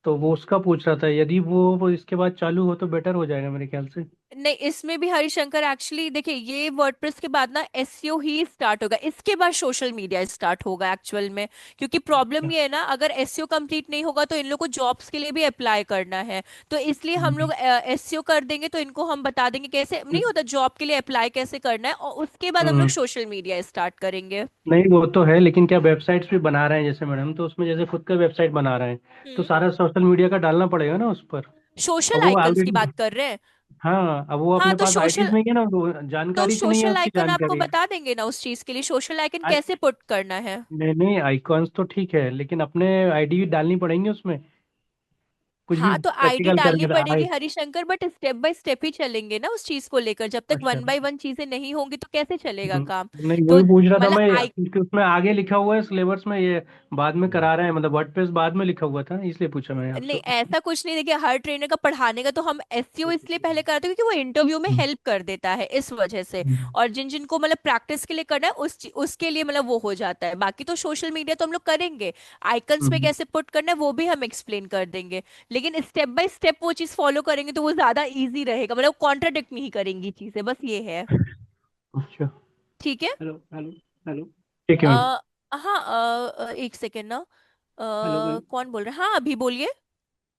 तो वो उसका पूछ रहा था, यदि वो इसके बाद चालू हो तो बेटर हो जाएगा मेरे ख्याल से। नहीं इसमें भी हरिशंकर एक्चुअली देखिए ये वर्डप्रेस के बाद ना एसईओ ही स्टार्ट होगा, इसके बाद सोशल मीडिया स्टार्ट होगा एक्चुअल में। क्योंकि प्रॉब्लम अच्छा। ये है ना, अगर एसईओ कंप्लीट नहीं होगा तो इन लोग को जॉब्स के लिए भी अप्लाई करना है, तो इसलिए हम हम्म, लोग एसईओ कर देंगे तो इनको हम बता देंगे कैसे नहीं होता जॉब के लिए अप्लाई कैसे करना है, और उसके बाद हम लोग हम्म, सोशल मीडिया स्टार्ट करेंगे। नहीं वो तो है, लेकिन क्या वेबसाइट्स भी बना रहे हैं जैसे मैडम, तो उसमें जैसे खुद का वेबसाइट बना रहे हैं, तो हम्म, सारा सोशल मीडिया का डालना पड़ेगा ना उस पर। सोशल अब वो आइकन्स की ऑलरेडी, बात कर रहे हैं? हाँ अब वो हाँ अपने तो पास आईडीज सोशल, नहीं है ना, वो तो जानकारी से नहीं है सोशल उसकी आइकन आपको जानकारी। बता देंगे ना उस चीज के लिए, सोशल आइकन आ- कैसे पुट करना है। नहीं नहीं, आइकॉन्स तो ठीक है, लेकिन अपने आईडी भी डालनी पड़ेंगे उसमें, कुछ भी हाँ तो आईडी प्रैक्टिकल डालनी करके तो पड़ेगी Harishankar, but step by step ही चलेंगे ना उस चीज को लेकर, जब तक अच्छा। वन बाय वन चीजें नहीं होंगी तो कैसे चलेगा काम। नहीं तो वही पूछ रहा था मतलब मैं, आई, क्योंकि उसमें आगे लिखा हुआ है सिलेबस में ये बाद में करा रहे हैं, मतलब वर्डप्रेस बाद में लिखा हुआ था, इसलिए पूछा मैंने नहीं आपसे। ऐसा कुछ नहीं, देखिए हर ट्रेनर का पढ़ाने का तो हम एसईओ इसलिए पहले कराते हैं क्योंकि वो इंटरव्यू में हम्म, हेल्प कर देता है इस वजह से। हम्म, और जिन जिनको मतलब प्रैक्टिस के लिए करना है उसके लिए मतलब वो हो जाता है, बाकी तो सोशल मीडिया तो हम लोग करेंगे, आइकन्स पे हम्म, कैसे पुट करना है वो भी हम एक्सप्लेन कर देंगे। लेकिन स्टेप बाय स्टेप वो चीज फॉलो करेंगे तो वो ज्यादा इजी रहेगा, मतलब कॉन्ट्राडिक्ट नहीं करेंगी चीजें, बस ये है। अच्छा। ठीक है, हेलो हेलो हेलो। ठीक है मैम। हाँ एक सेकेंड ना, हेलो हेलो। कौन बोल रहा है, हाँ अभी बोलिए।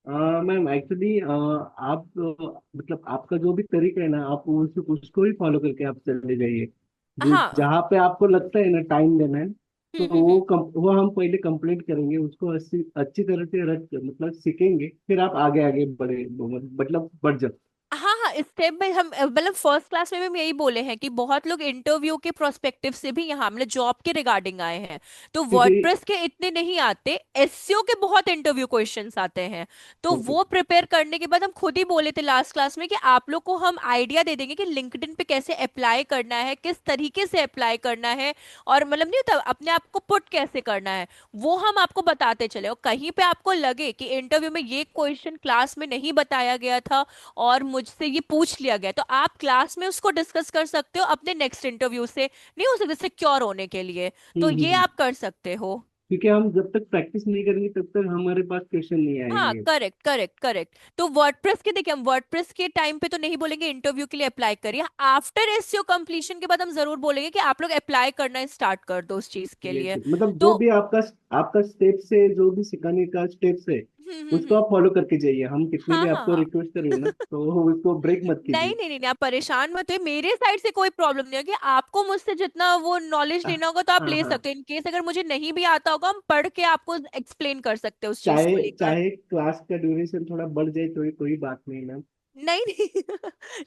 मैम एक्चुअली आप मतलब आपका जो भी तरीका है ना, आप उसको ही फॉलो करके आप चले जाइए। हाँ। जहाँ पे आपको लगता है ना टाइम देना है, तो हम्म। वो हम पहले कंप्लीट करेंगे उसको, अच्छी अच्छी तरह से मतलब सीखेंगे, फिर आप आगे आगे बढ़े, मतलब बढ़ जाओ। हाँ हाँ, स्टेप बाय हम मतलब फर्स्ट क्लास में भी हम यही बोले हैं कि बहुत लोग इंटरव्यू के प्रोस्पेक्टिव से भी यहाँ मतलब जॉब के रिगार्डिंग आए हैं। तो क्योंकि वर्डप्रेस के इतने नहीं आते, एसईओ के बहुत इंटरव्यू क्वेश्चंस आते हैं। तो ओके। वो प्रिपेयर करने के बाद हम खुद ही बोले थे लास्ट क्लास में कि आप लोग को हम आइडिया दे देंगे कि लिंक्डइन पे कैसे अप्लाई करना है, किस तरीके से अप्लाई करना है, और मतलब नहीं होता अपने आप को पुट कैसे करना है, वो हम आपको बताते चले। और कहीं पे आपको लगे कि इंटरव्यू में ये क्वेश्चन क्लास में नहीं बताया गया था और मुझसे ये पूछ लिया गया, तो आप क्लास में उसको डिस्कस कर सकते हो अपने नेक्स्ट इंटरव्यू से, नहीं हो सकते सिक्योर होने के लिए। तो ये हम्म। आप कर सकते हो। क्योंकि हम जब तक प्रैक्टिस नहीं करेंगे तब तक हमारे पास क्वेश्चन नहीं हाँ, आएंगे। Correct correct correct. तो वर्डप्रेस के देखिए, हम वर्डप्रेस के टाइम पे तो नहीं बोलेंगे इंटरव्यू के लिए अप्लाई करिए, आफ्टर एसईओ कंप्लीशन के बाद हम जरूर बोलेंगे कि आप लोग अप्लाई करना स्टार्ट कर दो उस चीज के ये लिए। मतलब जो तो भी आपका आपका स्टेप्स है, जो भी सिखाने का स्टेप्स है, उसको हम्म। आप फॉलो करके जाइए। हम कितने हाँ भी हाँ आपको हाँ। रिक्वेस्ट कर रहे हैं ना, तो उसको ब्रेक मत नहीं कीजिए। नहीं नहीं नहीं, आप परेशान मत होइए, मेरे साइड से कोई प्रॉब्लम नहीं होगी। आपको मुझसे जितना वो नॉलेज लेना होगा तो आप हाँ ले हाँ। सकते हो। इन केस अगर मुझे नहीं भी आता होगा, हम पढ़ के आपको एक्सप्लेन कर सकते हैं उस चीज चाहे को लेकर। चाहे क्लास का ड्यूरेशन थोड़ा बढ़ जाए तो कोई बात नहीं मैम। नहीं नहीं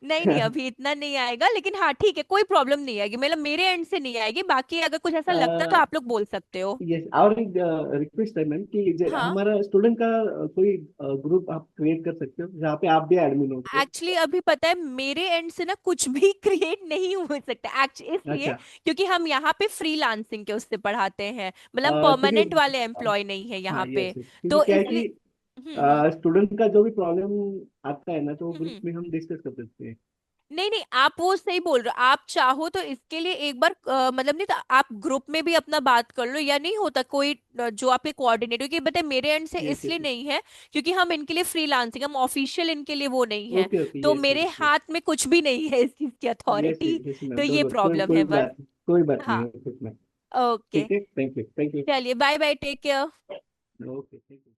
नहीं नहीं, अभी इतना नहीं आएगा, लेकिन हाँ ठीक है, कोई प्रॉब्लम नहीं आएगी, मतलब मेरे एंड से नहीं आएगी। बाकी अगर कुछ ऐसा लगता है तो आप लोग बोल सकते हो। यस, और एक रिक्वेस्ट है मैम कि हाँ, हमारा स्टूडेंट का कोई ग्रुप आप क्रिएट कर सकते हो जहाँ पे आप भी एडमिन हो तो। एक्चुअली अभी पता है मेरे एंड से ना कुछ भी क्रिएट नहीं हो सकता एक्चुअली, इसलिए अच्छा। क्योंकि हम यहाँ पे फ्रीलांसिंग के उससे पढ़ाते हैं, मतलब क्योंकि परमानेंट वाले एम्प्लॉय नहीं है हाँ यहाँ पे। यस, क्योंकि तो क्या है इसलिए कि स्टूडेंट का जो भी प्रॉब्लम आता है ना, तो ग्रुप हम्म। में हम डिस्कस कर सकते हैं। नहीं नहीं, आप वो सही बोल रहे हो। आप चाहो तो इसके लिए एक बार मतलब नहीं तो आप ग्रुप में भी अपना बात कर लो, या नहीं होता कोई जो आपके कोऑर्डिनेटर, क्योंकि बताए मेरे एंड से यस इसलिए यस। नहीं है क्योंकि हम इनके लिए फ्रीलांसिंग, हम ऑफिशियल इनके लिए वो नहीं है। ओके ओके, तो यस मेरे यस हाथ में कुछ भी नहीं है इस चीज की यस अथॉरिटी। यस तो मैम, ये डोंट वरी मैम, प्रॉब्लम है बस। कोई बात नहीं हाँ। है उसमें। ओके। ठीक है, थैंक यू थैंक यू। चलिए, bye bye, take care. Okay, thank you.